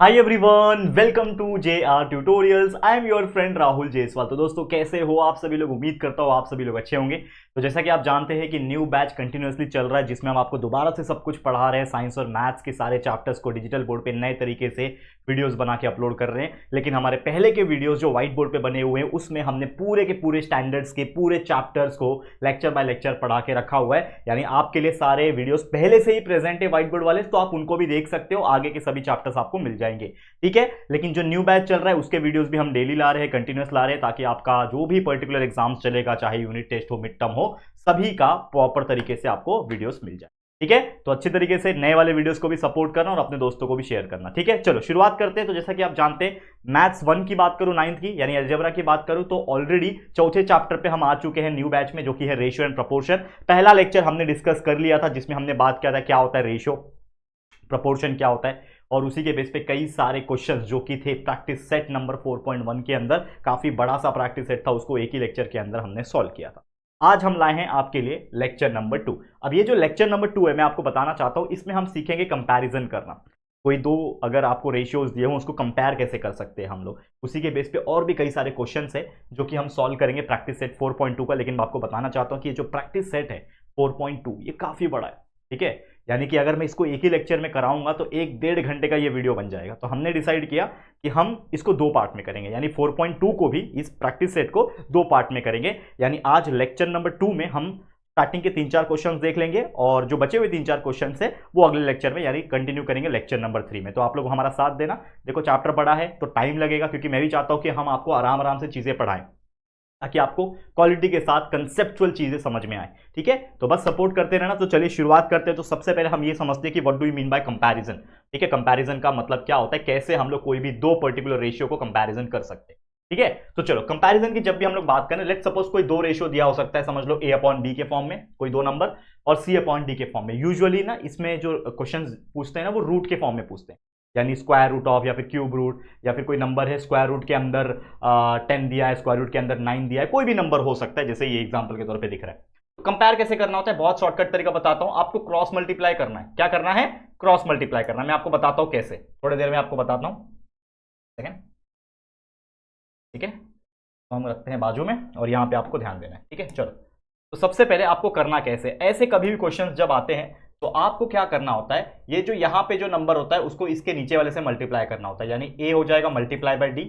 Hi everyone, welcome to J R tutorials. I am your friend Rahul Jaiswal. तो दोस्तों कैसे हो आप सभी लोग? उम्मीद करता हूँ आप सभी लोग अच्छे होंगे। तो जैसा कि आप जानते हैं कि न्यू बैच कंटिन्यूअसली चल रहा है जिसमें हम आपको दोबारा से सब कुछ पढ़ा रहे हैं। साइंस और मैथ्स के सारे चैप्टर्स को डिजिटल बोर्ड पे नए तरीके से वीडियोस बना के अपलोड कर रहे हैं। लेकिन हमारे पहले के वीडियोस जो व्हाइट बोर्ड पे बने हुए हैं उसमें हमने पूरे के पूरे स्टैंडर्ड्स के पूरे चैप्टर्स को लेक्चर बाय लेक्चर पढ़ा के रखा हुआ है। यानी आपके लिए सारे वीडियोस पहले से ही प्रेजेंट है व्हाइट बोर्ड वाले, तो आप उनको भी देख सकते हो। आगे के सभी चैप्टर्स आपको मिल जाएंगे, ठीक है। लेकिन जो न्यू बैच चल रहा है उसके वीडियोस भी हम डेली ला रहे हैं, कंटिन्यूअस ला रहे हैं, ताकि आपका जो भी पर्टिकुलर एग्जाम्स चलेगा, चाहे यूनिट टेस्ट हो, मिड टर्म हो, सभी का प्रॉपर तरीके से आपको वीडियोस मिल जाए, ठीक है। तो अच्छी तरीके से नए वाले वीडियोस को भी सपोर्ट करना और अपने दोस्तों को भी शेयर करना, ठीक है। चलो शुरुआत करते हैं। तो जैसा कि आप जानते हैं, मैथ्स 1 की बात करूं, 9th की यानी अलजेब्रा की बात करूं, तो ऑलरेडी चौथे चैप्टर पे हम आ चुके हैं न्यू बैच में, जो कि है रेशियो एंड प्रपोर्शन। पहला लेक्चर हमने डिस्कस कर लिया था जिसमें हमने बात किया था क्या होता है रेशियो, प्रपोर्शन क्या होता है, और उसी के बेस पे कई सारे क्वेश्चंस जो कि थे प्रैक्टिस सेट नंबर 4.1 के अंदर। काफी बड़ा सा प्रैक्टिस सेट था, उसको एक ही लेक्चर के अंदर हमने सॉल्व किया था। आज हम लाए हैं आपके लिए लेक्चर नंबर 2। अब ये जो लेक्चर नंबर 2 है, मैं आपको बताना चाहता हूं, इसमें हम सीखेंगे कंपैरिजन करना। कोई दो अगर आपको रेशियोज दिए हों, उसको कंपेयर कैसे कर सकते हैं हम लोग, उसी के बेस पे और भी कई सारे क्वेश्चंस है जो कि हम सॉल्व करेंगे प्रैक्टिस सेट 4.2 का। लेकिन मैं आपको बताना चाहता हूं कि ये जो प्रैक्टिस सेट है 4.2 ये काफी बड़ा है, ठीक है। यानी कि अगर मैं इसको एक ही लेक्चर में कराऊंगा तो 1-1.5 घंटे का ये वीडियो बन जाएगा। तो हमने डिसाइड किया कि हम इसको 2 पार्ट में करेंगे, यानी 4.2 को भी, इस प्रैक्टिस सेट को 2 पार्ट में करेंगे। यानी आज लेक्चर नंबर 2 में हम स्टार्टिंग के 3-4 क्वेश्चंस देख लेंगे और जो बचे हुए 3-4 क्वेश्चंस है वो अगले लेक्चर में यानी कंटिन्यू करेंगे लेक्चर नंबर 3 में। तो आप लोग हमारा साथ देना। देखो चैप्टर बड़ा है तो टाइम लगेगा, क्योंकि मैं भी चाहता हूं कि हम आपको आराम आराम से चीजें पढ़ाएं ताकि आपको क्वालिटी के साथ कंसेप्चुअल चीजें समझ में आए, ठीक है। तो बस सपोर्ट करते रहना। तो चलिए शुरुआत करते हैं। तो सबसे पहले हम ये समझते हैं कि what do you mean by comparison, ठीक है। कंपैरिजन का मतलब क्या होता है, कैसे हम लोग कोई भी दो पर्टिकुलर रेशियो को कंपैरिजन कर सकते हैं, ठीक है। तो चलो कंपैरिजन की जब भी हम लोग बात करें, लेट सपोज कोई दो रेशियो दिया हो सकता है, समझ लो a अपॉन b के फॉर्म में कोई दो नंबर, और c अपॉन d के फॉर्म में। यूजुअली ना इसमें जो क्वेश्चन पूछते हैं ना वो रूट के फॉर्म में पूछते हैं, यानी स्क्वायर रूट ऑफ, या फिर क्यूब रूट, या फिर कोई नंबर है स्क्वायर रूट के अंदर 10 दिया है, स्क्वायर रूट के अंदर 9 दिया है, कोई भी नंबर हो सकता है, जैसे ये एग्जांपल के तौर पे दिख रहा है। तो कंपेयर कैसे करना होता है, बहुत शॉर्टकट तरीका बताता हूं आपको। क्रॉस मल्टीप्लाई करना है। क्या करना है? क्रॉस मल्टीप्लाई करना है। मैं आपको बताता हूं कैसे, थोड़ी देर में आपको बताता हूं, ठीक है। तो हम रखते हैं बाजू में और यहां पे आपको ध्यान देना है, ठीक है। चलो तो सबसे पहले आपको करना कैसे, ऐसे कभी भी क्वेश्चन जब आते हैं तो आपको क्या करना होता है, ये जो यहां पे जो नंबर होता है उसको इसके नीचे वाले से मल्टीप्लाई करना होता है। यानी a हो जाएगा मल्टीप्लाई बाय d,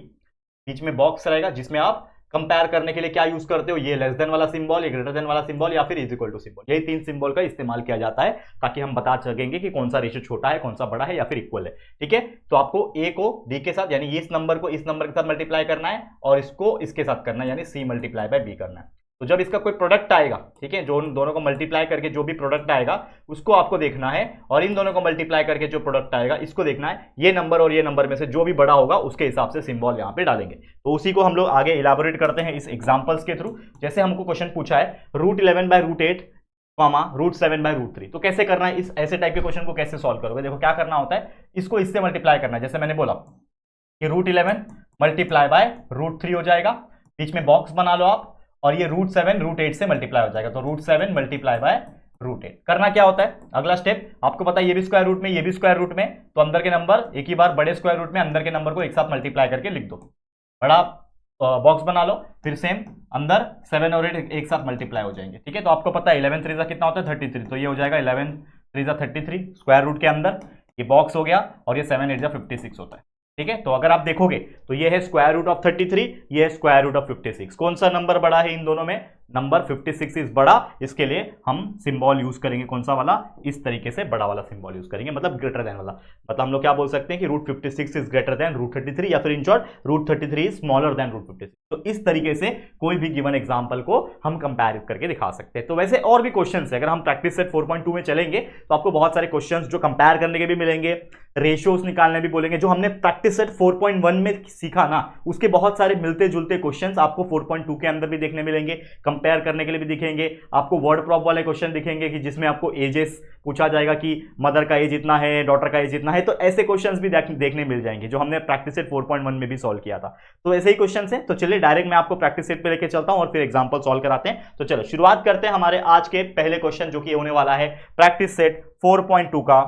बीच में बॉक्स रहेगा जिसमें आप कंपेयर करने के लिए क्या यूज करते हो, ये लेस देन वाला सिंबल, ये ग्रेटर देन वाला सिंबल, या फिर इज इक्वल टू सिंबल। यही 3 सिंबल का इस्तेमाल किया जाता है ताकि हम बता सकेंगे कि कौन सा रेशियो छोटा है, कौन सा बड़ा है, या फिर इक्वल है, ठीक है। तो आपको a को d के साथ, यानी इस नंबर को इस नंबर के साथ मल्टीप्लाई करना है, और इसको इसके साथ करना है, यानी c मल्टीप्लाई बाय b करना है। तो जब इसका कोई प्रोडक्ट आएगा, ठीक है, जो दोनों को मल्टीप्लाई करके जो भी प्रोडक्ट आएगा उसको आपको देखना है, और इन दोनों को मल्टीप्लाई करके जो प्रोडक्ट आएगा इसको देखना है। ये नंबर और ये नंबर में से जो भी बड़ा होगा उसके हिसाब से सिंबल यहां पे डालेंगे। तो उसी को हम लोग आगे इलाबोरेट करते हैं इस एग्जांपल्स के थ्रू। जैसे हमको क्वेश्चन पूछा है √11/√8 √7/√3, तो कैसे करना है, इस ऐसे टाइप के क्वेश्चन को कैसे सॉल्व करोगे। देखो क्या करना होता है, इसको इससे मल्टीप्लाई करना है। जैसे मैंने बोला कि √11 मल्टीप्लाई बाय √3 हो जाएगा, बीच में बॉक्स बना लो आप, और ये √7 √8 से मल्टीप्लाई हो जाएगा। तो √7 मल्टीप्लाई बाय √8 करना क्या होता है, अगला स्टेप आपको पता है, ये भी स्क्वायर रूट में, ये भी स्क्वायर रूट में, तो अंदर के नंबर एक ही बार बड़े स्क्वायर रूट में अंदर के नंबर को एक साथ मल्टीप्लाई करके लिख दो। बड़ा बॉक्स बना लो, फिर सेम अंदर 7 और 8 एक साथ मल्टीप्लाई हो जाएंगे, ठीक है। तो आपको पता है 11 3 कितना होता है 33, तो ये हो जाएगा 11 3 33 स्क्वायर रूट के अंदर, ये बॉक्स हो गया, और ये 7 8 56 होता है, ठीक है। तो अगर आप देखोगे तो ये है स्क्वायर रूट ऑफ 33, ये है स्क्वायर रूट ऑफ 56। कौन सा नंबर बड़ा है इन दोनों में? नंबर 56 इज बड़ा, इसके लिए हम सिंबल यूज करेंगे कौन सा वाला, इस तरीके से बड़ा वाला सिंबल यूज करेंगे, मतलब ग्रेटर देन वाला। मतलब हम लोग क्या बोल सकते हैं कि √56 इज ग्रेटर देन √33, या फिर in short √33 is smaller than √56। तो इस तरीके से कोई भी गिवन एग्जांपल को हम कंपेयर करके दिखा सकते हैं। तो वैसे और भी क्वेश्चन है, अगर हम प्रैक्टिस सेट 4.2 में चलेंगे तो आपको बहुत सारे क्वेश्चन जो कंपेयर करने के भी मिलेंगे, रेशियोज निकालने भी बोलेंगे। जो हमने प्रैक्टिस सेट 4.1 में सीखा ना, उसके बहुत सारे मिलते जुलते क्वेश्चंस आपको 4.2 के अंदर भी देखने मिलेंगे, कंपेयर करने के लिए भी दिखेंगे। आपको वर्ड प्रॉप वाले क्वेश्चन दिखेंगे कि जिसमें आपको एजेस पूछा जाएगा कि मदर का एज इतना है, डॉटर का एज इतना है, तो ऐसे क्वेश्चंस भी देखने मिल जाएंगे जो हमने प्रैक्टिस सेट 4.1 में भी सॉल्व किया था। तो ऐसे ही क्वेश्चन है। तो चलिए डायरेक्ट मैं आपको प्रैक्टिस सेट पे लेके चलता हूं और फिर एग्जांपल सॉल्व कराते हैं। तो चलो शुरुआत करते हैं हमारे आज के पहले क्वेश्चन, जो कि होने वाला है प्रैक्टिस सेट 4.2 का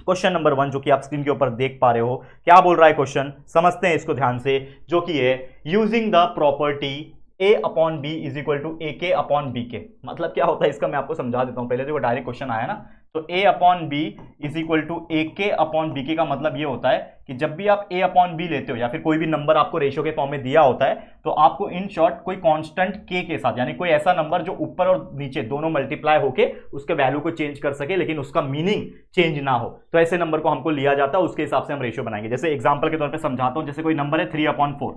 क्वेश्चन नंबर 1 जो कि आप स्क्रीन के ऊपर देख पा रहे हो, क्या बोल रहा है क्वेश्चन, समझते हैं इसको ध्यान से, जो कि है using the property a upon B is equal to A K upon B के। मतलब क्या होता है इसका मैं आपको समझा देता हूं। पहले देखो डायरेक्ट क्वेश्चन आया ना, तो a upon B is equal to A K upon B के का मतलब ये होता है कि जब भी आप a अपॉन बी लेते हो या फिर कोई भी नंबर आपको रेशियो के फॉर्म में दिया होता है, तो आपको इन शॉर्ट कोई कांस्टेंट k के साथ, यानी कोई ऐसा नंबर जो ऊपर और नीचे दोनों मल्टीप्लाई होके उसके वैल्यू को चेंज कर सके लेकिन उसका मीनिंग चेंज ना हो, तो ऐसे नंबर को हमको लिया जाता है, उसके हिसाब से हम रेशियो बनाएंगे। जैसे एग्जाम्पल के तौर पर समझाता हूं, जैसे कोई नंबर है 3/4।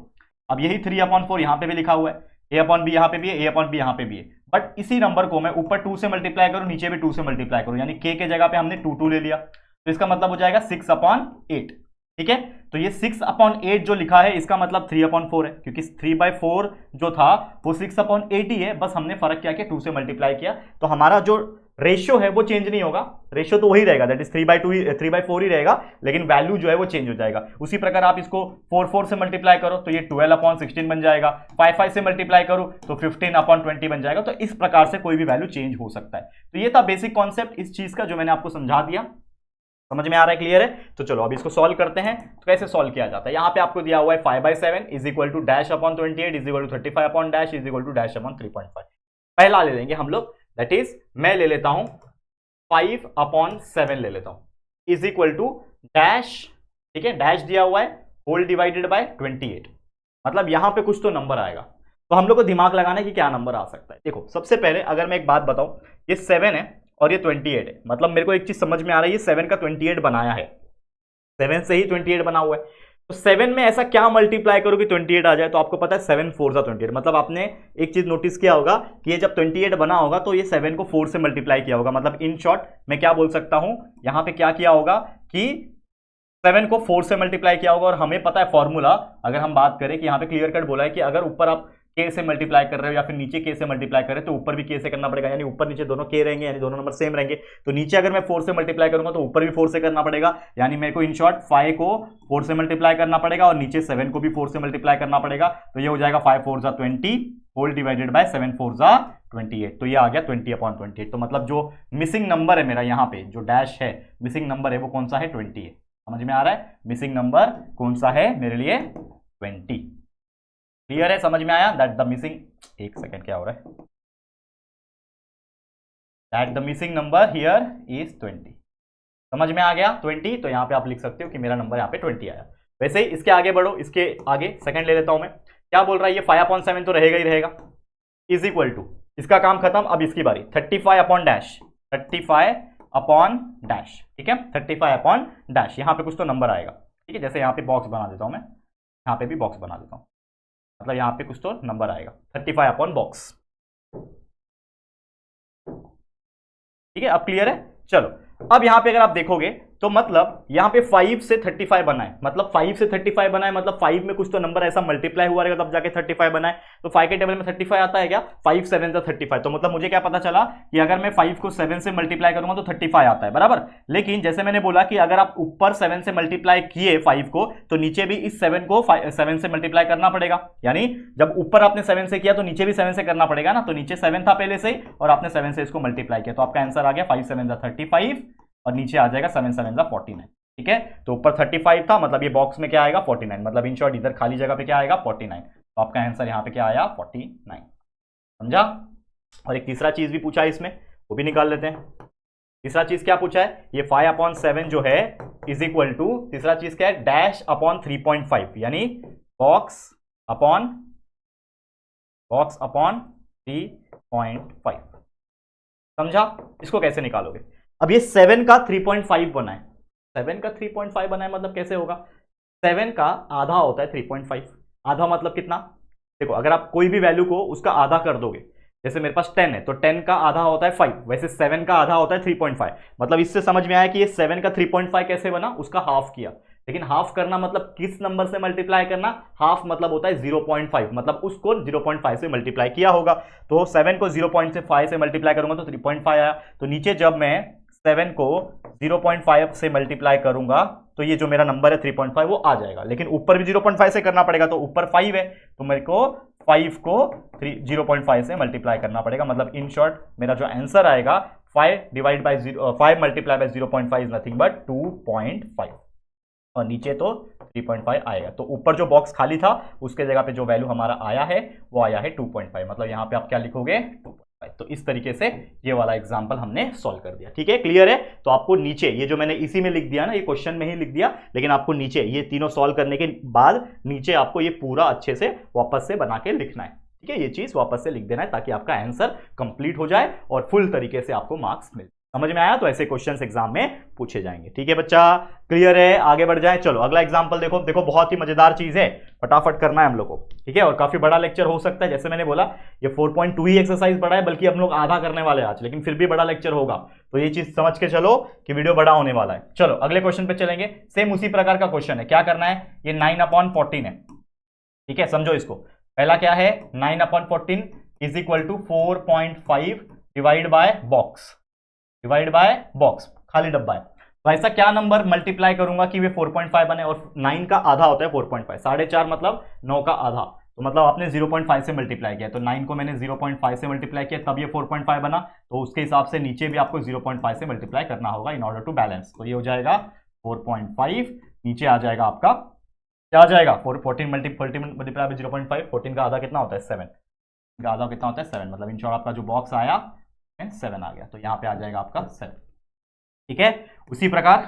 अब यही 3/4 यहां पे भी लिखा हुआ है, a अपॉन बी यहां पे भी है, a अपॉन बी यहां पे भी है, बट इसी नंबर को मैं ऊपर 2 से मल्टीप्लाई करूं, नीचे भी 2 से मल्टीप्लाई करूं, यानी k के जगह पे हमने 2 ले लिया, तो इसका मतलब हो जाएगा 6/8। ठीक है, तो ये 6/8 जो लिखा है इसका मतलब 3/4 है, क्योंकि 3/4 जो था वो 6/8 ही है, बस हमने फर्क क्या किया, 2 से मल्टीप्लाई किया, तो हमारा जो रेशियो है वो चेंज नहीं होगा, रेशियो तो वही रहेगा, दैट इज 3/4 ही रहेगा, लेकिन वैल्यू जो है वो चेंज हो जाएगा। उसी प्रकार आप इसको 4 से मल्टीप्लाई करो तो ये 12/16 बन जाएगा, 5 से मल्टीप्लाई करो तो 15/20 बन जाएगा। तो इस प्रकार से कोई भी वैल्यू चेंज हो सकता है। तो ये था बेसिक कॉन्सेप्ट इस चीज का जो मैंने आपको समझा दिया, समझ में आ रहा है, क्लियर है? तो चलो अब इसको सॉल्व करते हैं। तो कैसे सॉल्व किया जाता है, यहां पे आपको दिया हुआ है 5/7 is equal to dash upon 28 is equal to 35 upon dash is equal to dash upon 3.5। पहला ले लेंगे हम लोग, दैट इज मैं ले लेता हूं 5/7 ले लेता हूं इज इक्वल टू डैश, ठीक है, डैश दिया हुआ है होल डिवाइडेड बाय 28, मतलब यहां पे कुछ तो नंबर आएगा, तो हम लोग को दिमाग लगाना है कि क्या नंबर आ सकता है। देखो सबसे पहले अगर मैं एक बात बताऊं, ये 7 है और ये 28 है, मतलब मेरे को एक चीज समझ में आ रही है, 7 का 28 बनाया है, 7 से ही 28 बना हुआ है, तो 7 में ऐसा क्या मल्टीप्लाई करो कि 28 आ जाए, तो आपको पता है 7 4 28, मतलब आपने एक चीज नोटिस किया होगा कि ये जब 28 बना होगा तो ये 7 को 4 से मल्टीप्लाई किया होगा, मतलब इन शॉर्ट मैं क्या बोल सकता हूं, यहां पे क्या किया होगा कि 7 को 4 से मल्टीप्लाई किया होगा। और हमें पता है फॉर्मूला, अगर हम बात करें कि यहाँ पे क्लियर कट बोला है कि अगर ऊपर आप k से मल्टीप्लाई कर रहे हो या फिर नीचे k से मल्टीप्लाई कर रहे हो तो ऊपर भी k से करना पड़ेगा, यानी ऊपर नीचे दोनों k रहेंगे, यानी दोनों नंबर सेम रहेंगे। तो नीचे अगर मैं 4 से मल्टीप्लाई करूंगा तो ऊपर भी 4 से करना पड़ेगा, यानी मेरे को इन शॉर्ट 5 को 4 से मल्टीप्लाई करना पड़ेगा और नीचे 7 को भी 4 से मल्टीप्लाई करना पड़ेगा, तो ये हो जाएगा 5 4 जा 20 होल डिवाइडेड बाय 7 4 जा 28, तो ये आ गया 20/28। तो मतलब जो मिसिंग नंबर है मेरा यहाँ पे जो डैश है, मिसिंग नंबर है वो कौन सा है, 20 है। समझ में आ रहा है, मिसिंग नंबर कौन सा है मेरे लिए, 20। क्लियर है, समझ में आया, दैट द मिसिंग, एक सेकेंड क्या हो रहा है, that the missing number here is 20। समझ में आ गया 20, तो यहां पे आप लिख सकते हो कि मेरा नंबर यहाँ पे 20 आया। वैसे ही इसके आगे बढ़ो, इसके आगे सेकंड ले लेता हूं मैं, क्या बोल रहा है ये 5/7 तो रहेगा ही रहेगा, इज इक्वल टू, इसका काम खत्म, अब इसकी बारी 35 अपॉन डैश, 35 अपॉन डैश, ठीक है, 35 अपॉन डैश, यहां पे कुछ तो नंबर आएगा, ठीक है, जैसे यहाँ पे बॉक्स बना देता हूं मैं, यहाँ पे भी बॉक्स बना देता हूं, मतलब यहाँ पे कुछ तो नंबर आएगा 35 अपॉन बॉक्स, ठीक है, अब क्लियर है। चलो अब यहां पे अगर आप देखोगे तो मतलब यहां पे 5 से 35 बना है, मतलब 5 से 35 बना है, मतलब 5 में कुछ तो नंबर ऐसा मल्टीप्लाई हुआ रहेगा तब जाके 35 बना है, तो 5 के टेबल में 35 आता है क्या, 5 7 जा 35, तो मतलब मुझे क्या पता चला कि अगर मैं 5 को 7 से मल्टीप्लाई करूंगा तो 35 आता है, बराबर। लेकिन जैसे मैंने बोला कि अगर आप ऊपर 7 से मल्टीप्लाई किए 5 को, तो नीचे भी इस 7 को 7 से मल्टीप्लाई करना पड़ेगा, यानी जब ऊपर आपने 7 से किया तो नीचे भी 7 से करना पड़ेगा ना, तो नीचे 7 था पहले से ही और आपने 7 से इसको मल्टीप्लाई किया, तो आपका आंसर आ गया 5 7 जा 35 और नीचे आ जाएगा 7 7 जा 49, ठीक है। तो ऊपर 35 था, मतलब ये बॉक्स में क्या आएगा 49, मतलब इन शॉर्ट इधर खाली जगह पे क्या आएगा 49, तो आपका आंसर यहाँ पे क्या आया 49, समझा। और एक तीसरा चीज भी पूछा है इसमें, वो भी निकाल लेते हैं। तीसरा चीज क्या पूछा है, ये 5/7 जो है इज इक्वल टू, तीसरा चीज क्या है, डैश अपॉन 3.5, यानी बॉक्स अपॉन 3.5, समझा। इसको कैसे निकालोगे, अब ये 7 का 3.5 बना है, 7 का 3.5 बना है, मतलब कैसे होगा, 7 का आधा होता है 3.5, आधा मतलब कितना, देखो अगर आप कोई भी वैल्यू को उसका आधा कर दोगे, जैसे मेरे पास 10 है तो 10 का आधा होता है 5, वैसे 7 का आधा होता है 3.5, मतलब इससे समझ में आया कि ये 7 का 3.5 कैसे बना, उसका हाफ किया। लेकिन हाफ करना मतलब किस नंबर से मल्टीप्लाई करना, हाफ मतलब होता है 0.5, मतलब उसको 0.5 से मल्टीप्लाई किया होगा, तो 7 को 0.5 से मल्टीप्लाई करूंगा तो 3.5 आया, तो नीचे जब मैं 7 को 0.5 से मल्टीप्लाई करूंगा तो ये जो मेरा नंबर है 3.5 वो आ जाएगा, लेकिन ऊपर भी 0.5 से करना पड़ेगा, तो ऊपर 5 है तो मेरे को 5 को 0.5 से मल्टीप्लाई करना पड़ेगा, मतलब इन शॉर्ट मेरा जो आंसर आएगा 5 divide by 5 multiply by 0.5 is nothing but 2.5 और नीचे तो 3.5 आएगा। तो ऊपर जो बॉक्स खाली था उसके जगह पे जो वैल्यू हमारा आया है वो आया है 2.5, मतलब यहाँ पे आप क्या लिखोगे 2.5। तो इस तरीके से ये वाला एग्जांपल हमने सॉल्व कर दिया। ठीक है, क्लियर है। तो आपको नीचे ये जो मैंने इसी में लिख दिया ना, ये क्वेश्चन में ही लिख दिया, लेकिन आपको नीचे ये तीनों सॉल्व करने के बाद नीचे आपको ये पूरा अच्छे से वापस से बना के लिखना है। ठीक है, ये चीज वापस से लिख देना है ताकि आपका आंसर कंप्लीट हो जाए और फुल तरीके से आपको मार्क्स मिले। समझ में आया? तो ऐसे क्वेश्चंस एग्जाम में पूछे जाएंगे। ठीक है बच्चा, क्लियर है? आगे बढ़ जाए। चलो अगला एग्जांपल देखो। देखो बहुत ही मजेदार चीज है, फटाफट करना है हम लोग को। ठीक है, और काफी बड़ा लेक्चर हो सकता है। जैसे मैंने बोला ये 4.2 ही एक्सरसाइज बड़ा है, बल्कि हम लोग आधा करने वाले आज, लेकिन फिर भी बड़ा लेक्चर होगा। तो ये चीज समझ के चलो कि वीडियो बड़ा होने वाला है। चलो अगले क्वेश्चन पे चलेंगे। सेम उसी प्रकार का क्वेश्चन है। क्या करना है, ये 9/14 है। ठीक है, समझो इसको। पहला क्या है, 9/14 is equal to 4.5 divide by box, divide by box, खाली डब्बा है। तो ऐसा क्या नंबर मल्टीप्लाई करूंगा कि वे 4.5 बने, और 9 का आधा होता है 4.5, 4.5 मतलब 9 का आधा। तो मतलब आपने 0.5 से मल्टीप्लाई किया, तो 9 को मैंने 0.5 से मल्टीप्लाई किया तब ये 4.5 बना। तो उसके हिसाब से नीचे भी आपको 0.5 से मल्टीप्लाई करना होगा इन ऑर्डर टू बैलेंस। तो ये हो जाएगा 4.5, नीचे आ जाएगा आपका, क्या आ जाएगा 14 मल्टीप्लाई बाय 0.5, 14 का आधा कितना होता है 7, का आधा कितना होता है 7, मतलब इन शॉर्ट आपका जो बॉक्स आया 7 आ गया। तो यहाँ पे आ जाएगा आपका 7। ठीक है, उसी प्रकार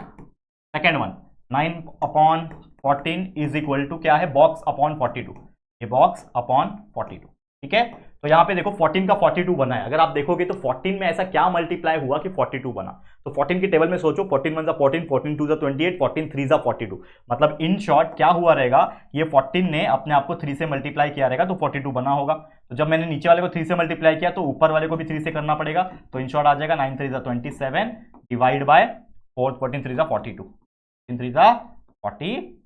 second one 9/14 is equal to क्या है, बॉक्स अपॉन 42, ये बॉक्स अपॉन 42। ठीक है, तो यहाँ पे देखो 14 का 42 बना है। अगर आप देखोगे तो 14 में ऐसा क्या मल्टीप्लाई हुआ कि 42 बना। तो 14 की टेबल में सोचो, 14 1 14, 14 2 28, 14 3 42, मतलब इन शॉर्ट क्या हुआ रहेगा, ये 14 ने अपने आप को 3 से मल्टीप्लाई किया रहेगा तो 42 बना होगा। तो जब मैंने नीचे वाले को 3 से मल्टीप्लाई किया तो ऊपर वाले को भी 3 से करना पड़ेगा। तो इन शॉर्ट आ जाएगा 9 3 27 डिवाइड बाय 14 3 42, 3 3 42।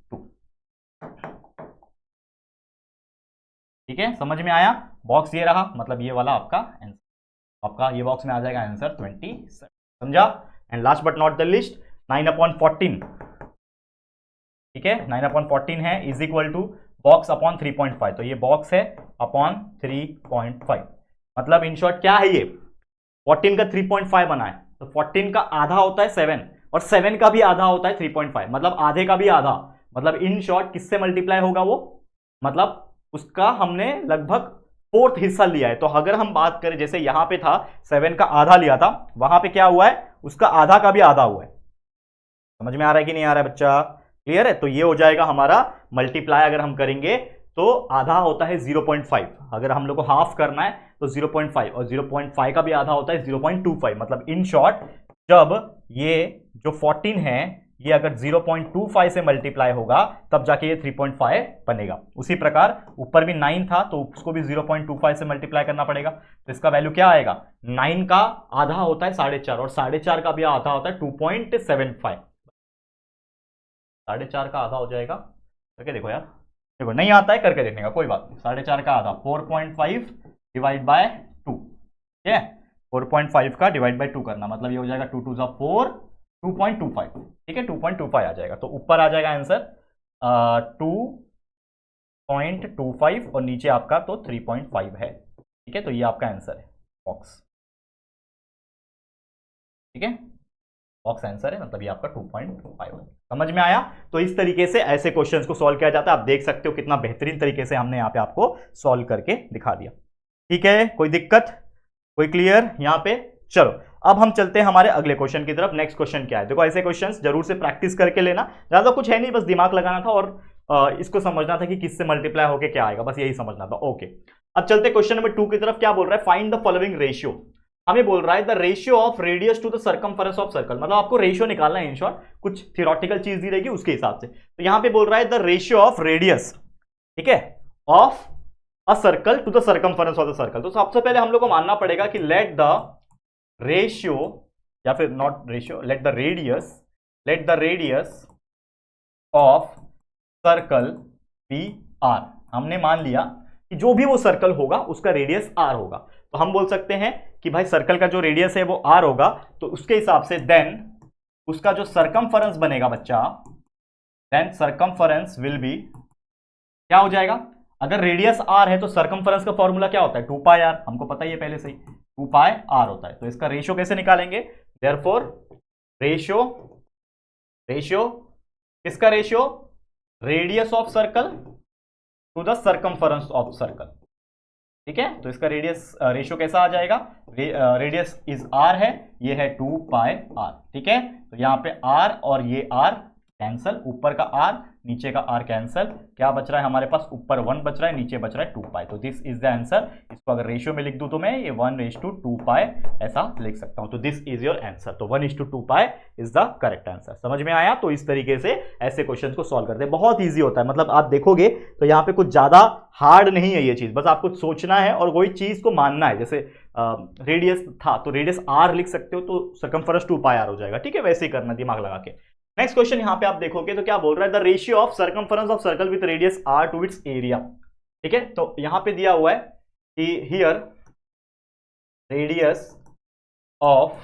ठीक है, समझ में आया? बॉक्स ये रहा, मतलब ये वाला आपका आंसर, आपका ये बॉक्स में आ जाएगा आंसर 27। समझा? And last but not the list 9/14, ठीक है 9/14 है is equal to box upon 3.5। तो ये बॉक्स है अपॉन 3.5, मतलब इन शॉर्ट क्या है, ये 14 का 3.5 बना है। तो 14 का आधा होता है 7 और 7 का भी आधा होता है 3.5, मतलब आधे का भी आधा, मतलब इन शॉर्ट किससे मल्टीप्लाई होगा वो, मतलब उसका हमने लगभग 4th हिस्सा लिया है। तो अगर हम बात करें जैसे यहां पे था 7 का आधा लिया था, वहां पे क्या हुआ है, उसका आधा का भी आधा हुआ है। समझ में आ रहा है कि नहीं आ रहा है बच्चा? क्लियर है? तो ये हो जाएगा हमारा मल्टीप्लाई। अगर हम करेंगे तो आधा होता है 0.5, अगर हम लोग को हाफ करना है तो 0.5, और 0.5 का भी आधा होता है 0.25, मतलब इन शॉर्ट जब ये जो 14 है ये अगर 0.25 से मल्टीप्लाई होगा तब जाके ये 3.5 बनेगा। उसी प्रकार ऊपर भी 9 था तो उसको भी 0.25 से मल्टीप्लाई करना पड़ेगा। तो इसका वैल्यू क्या आएगा, 9 का आधा होता है 4.5 और 4.5 का भी आधा होता है 2.75, 4.5 का आधा हो जाएगा। करके देखो यार, देखो नहीं आता है करके देखने का कोई बात नहीं। 4.5 का आधा 4.5 डिवाइड बाय 2, ठीक है 4.5 का डिवाइड बाय 2 करना, मतलब ये हो जाएगा 2 2 4, 2.25, ठीक है 2.25 आ जाएगा। तो ऊपर आ जाएगा आंसर 2.25 और नीचे आपका तो 3.5 है। ठीक है, तो ये आपका आंसर है बॉक्स। ठीक है, बॉक्स आंसर है, मतलब ये आपका 2.5 है। समझ में आया? तो इस तरीके से ऐसे क्वेश्चंस को सॉल्व किया जाता है। आप देख सकते हो कितना बेहतरीन तरीके से हमने यहाँ पे आपको सॉल्व करके दिखा दिया। ठीक है, कोई दिक्कत, कोई क्लियर यहाँ पे? चलो अब हम चलते हैं हमारे अगले क्वेश्चन की तरफ। नेक्स्ट क्वेश्चन क्या है, देखो ऐसे क्वेश्चंस जरूर से प्रैक्टिस करके लेना, ज्यादा कुछ है नहीं, बस दिमाग लगाना था और इसको समझना था कि किससे मल्टीप्लाई होके क्या आएगा, बस यही समझना था। ओके, अब चलते क्वेश्चन नंबर 2 की तरफ। क्या बोल रहा है, फाइंड द फॉलोइंग रेशियो। हमें बोल रहा है the ratio of radius to the circumference of circle, मतलब आपको रेशियो निकालना है। इन शॉर्ट कुछ थियोरेटिकल चीज दी रहेगी उसके हिसाब से। तो यहां पे बोल रहा है द रेशियो ऑफ रेडियस, ठीक है, of a circle to the circumference of the circle. तो सबसे पहले हम लोग को मानना पड़ेगा कि लेट द रेशियो, या फिर not ratio, let the radius of circle be R. हमने मान लिया कि जो भी वो सर्कल होगा उसका रेडियस आर होगा। तो हम बोल सकते हैं कि भाई सर्कल का जो रेडियस है वो आर होगा, तो उसके हिसाब से देन उसका जो सर्कमफेरेंस बनेगा बच्चा, देन सर्कमफेरेंस विल बी क्या हो जाएगा, अगर रेडियस आर है तो सर्कमफेरेंस का फॉर्मूला क्या होता है 2 पाई आर, हमको पता ही है पहले से ही। 2 पाई r होता है। तो इसका रेशियो कैसे निकालेंगे? देयरफॉर रेशियो किसका ratio? Radius of circle to the circumference of circle. ठीक है, तो इसका रेशियो कैसा आ जाएगा? रेडियस इज r है, ये है 2 पाई r। ठीक है, तो यहां पे r और ये r कैंसल, ऊपर का r नीचे का r कैंसल, क्या बच रहा है हमारे पास? ऊपर 1 बच रहा है, नीचे बच रहा है 2 पाई। तो दिस इज द आंसर। इसको अगर रेशियो में लिख दूं तो मैं ये 1:2 पाई ऐसा लिख सकता हूं। तो दिस इज योर आंसर। तो 1:2 pi is the correct answer. समझ में आया? तो इस तरीके से ऐसे क्वेश्चन को सॉल्व करते हैं, बहुत ईजी होता है। मतलब आप देखोगे तो यहाँ पे कुछ ज्यादा हार्ड नहीं है ये चीज, बस आपको सोचना है और वही चीज को मानना है। जैसे रेडियस था तो रेडियस r लिख सकते हो, तो सर्कमफरेंस 2 पाई r हो जाएगा। ठीक है, वैसे ही करना, दिमाग लगा के। नेक्स्ट क्वेश्चन यहां पे आप देखोगे तो क्या बोल रहा है? The ratio of circumference of circle with radius r to its area. ठीक है, तो यहां पे दिया हुआ है कि here radius of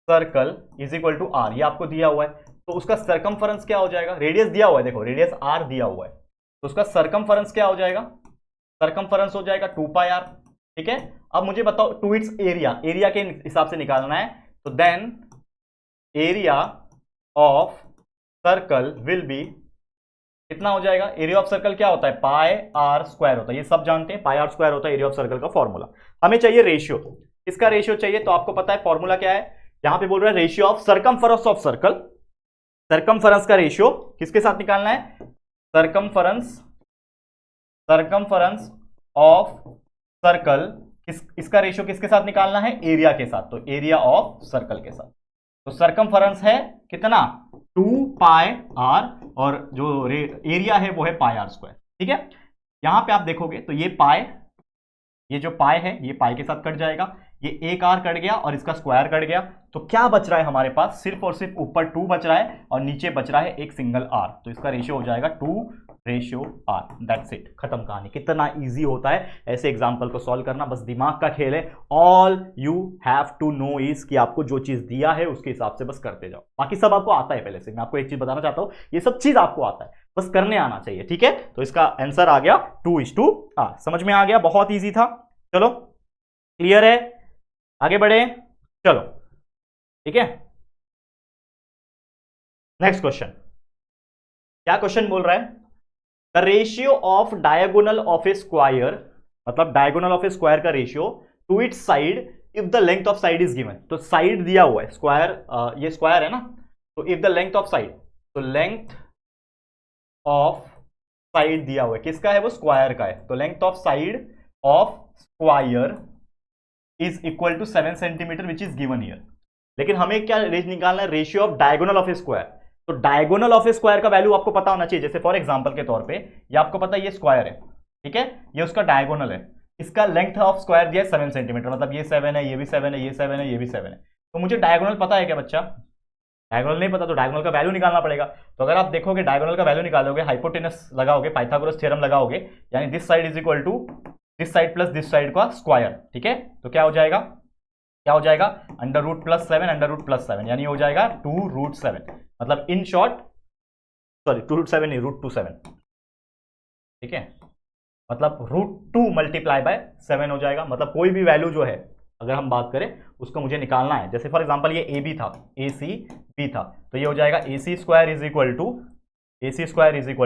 circle is equal to r, ये आपको दिया हुआ है। तो उसका सर्कमफरेंस क्या हो जाएगा? रेडियस दिया हुआ है, देखो रेडियस r दिया हुआ है, तो उसका सर्कमफरेंस क्या हो जाएगा? सर्कमफरेंस हो जाएगा 2 पाई r। ठीक है, अब मुझे बताओ टू इट्स एरिया, एरिया के हिसाब से निकालना है। तो then area of circle will be कितना हो जाएगा? एरिया ऑफ सर्कल क्या होता है? पाई r स्क्वायर होता है, ये सब जानते हैं, पाई r स्क्वायर होता है एरिया ऑफ सर्कल का फॉर्मूला। हमें चाहिए रेशियो, किसका रेशियो चाहिए? तो आपको पता है फॉर्मूला क्या है, यहां पे बोल रहा है ratio of circumference of circle. Circumference का रेशियो किसके साथ निकालना है? सर्कमफरेंस ऑफ सर्कल, इसका रेशियो किसके साथ निकालना है? एरिया के साथ, तो एरिया ऑफ सर्कल के साथ। तो सर्कमफरेंस है कितना? 2 पाई r, और जो एरिया है वो है पाई r स्क्वायर। ठीक है, यहां पे आप देखोगे तो ये जो पाई है ये पाई के साथ कट जाएगा, ये एक r कट गया और इसका स्क्वायर कट गया। तो क्या बच रहा है हमारे पास? सिर्फ और सिर्फ ऊपर 2 बच रहा है और नीचे बच रहा है एक सिंगल r। तो इसका रेशियो हो जाएगा 2:r। दैट्स इट, खत्म कहानी। कितना इजी होता है ऐसे एग्जांपल को सॉल्व करना, बस दिमाग का खेल है। All you have to know is कि आपको जो चीज दिया है उसके हिसाब से बस करते जाओ, बाकी सब आपको आता है पहले से। मैं आपको एक चीज बताना चाहता हूं, ये सब चीज आपको आता है, बस करने आना चाहिए। ठीक है, तो इसका आंसर आ गया 2:r। समझ में आ गया? बहुत ईजी था। चलो, क्लियर है? आगे बढ़े, चलो। ठीक है, नेक्स्ट क्वेश्चन। क्या क्वेश्चन बोल रहा है? The ratio of diagonal of a square, मतलब डायगोनल ऑफ ए स्क्वायर का ratio two its side if the length of side is given. तो साइड दिया हुआ है, स्क्वायर, ये स्क्वायर है ना, तो if the length of side, तो लेंथ ऑफ साइड दिया हुआ है, किसका है? वो स्क्वायर का है। तो length of side of square is equal to 7 centimetre which is given here. लेकिन हमें क्या निकालना है? Ratio of diagonal of a square. तो डायगोनल ऑफ ए स्क्वायर का वैल्यू आपको पता होना चाहिए। जैसे फॉर एग्जांपल के तौर पे ये आपको पता है ये स्क्वायर है, ठीक है, ये उसका डायगोनल है, इसका लेंथ ऑफ स्क्वायर दिया है 7 सेंटीमीटर, मतलब ये 7 है, ये भी 7 है, ये 7 है, ये भी 7 है। तो मुझे डायगोनल पता है क्या बच्चा? डायगोनल नहीं पता, तो डायगोनल का वैल्यू निकालना पड़ेगा। तो अगर आप देखोगे डायगोनल का वैल्यू निकालोगे, हाइपोटेनस लगाओगे, पाइथागोरस थ्योरम लगाओगे, यानी this side is equal to this side plus this side का स्क्वायर। ठीक है, तो क्या हो जाएगा? क्या हो जाएगा? Under root plus 7 under root plus 7, यानी हो जाएगा 2√7। मतलब इन शॉर्ट, सॉरी 2√7 नहीं, √2/7। ठीक है, मतलब √2 मल्टीप्लाई बाय 7 हो जाएगा। मतलब कोई भी वैल्यू जो है अगर हम बात करें उसको मुझे निकालना है। जैसे फॉर एग्जांपल ये ए बी था, ए सी बी था, तो ये हो जाएगा A C square is equal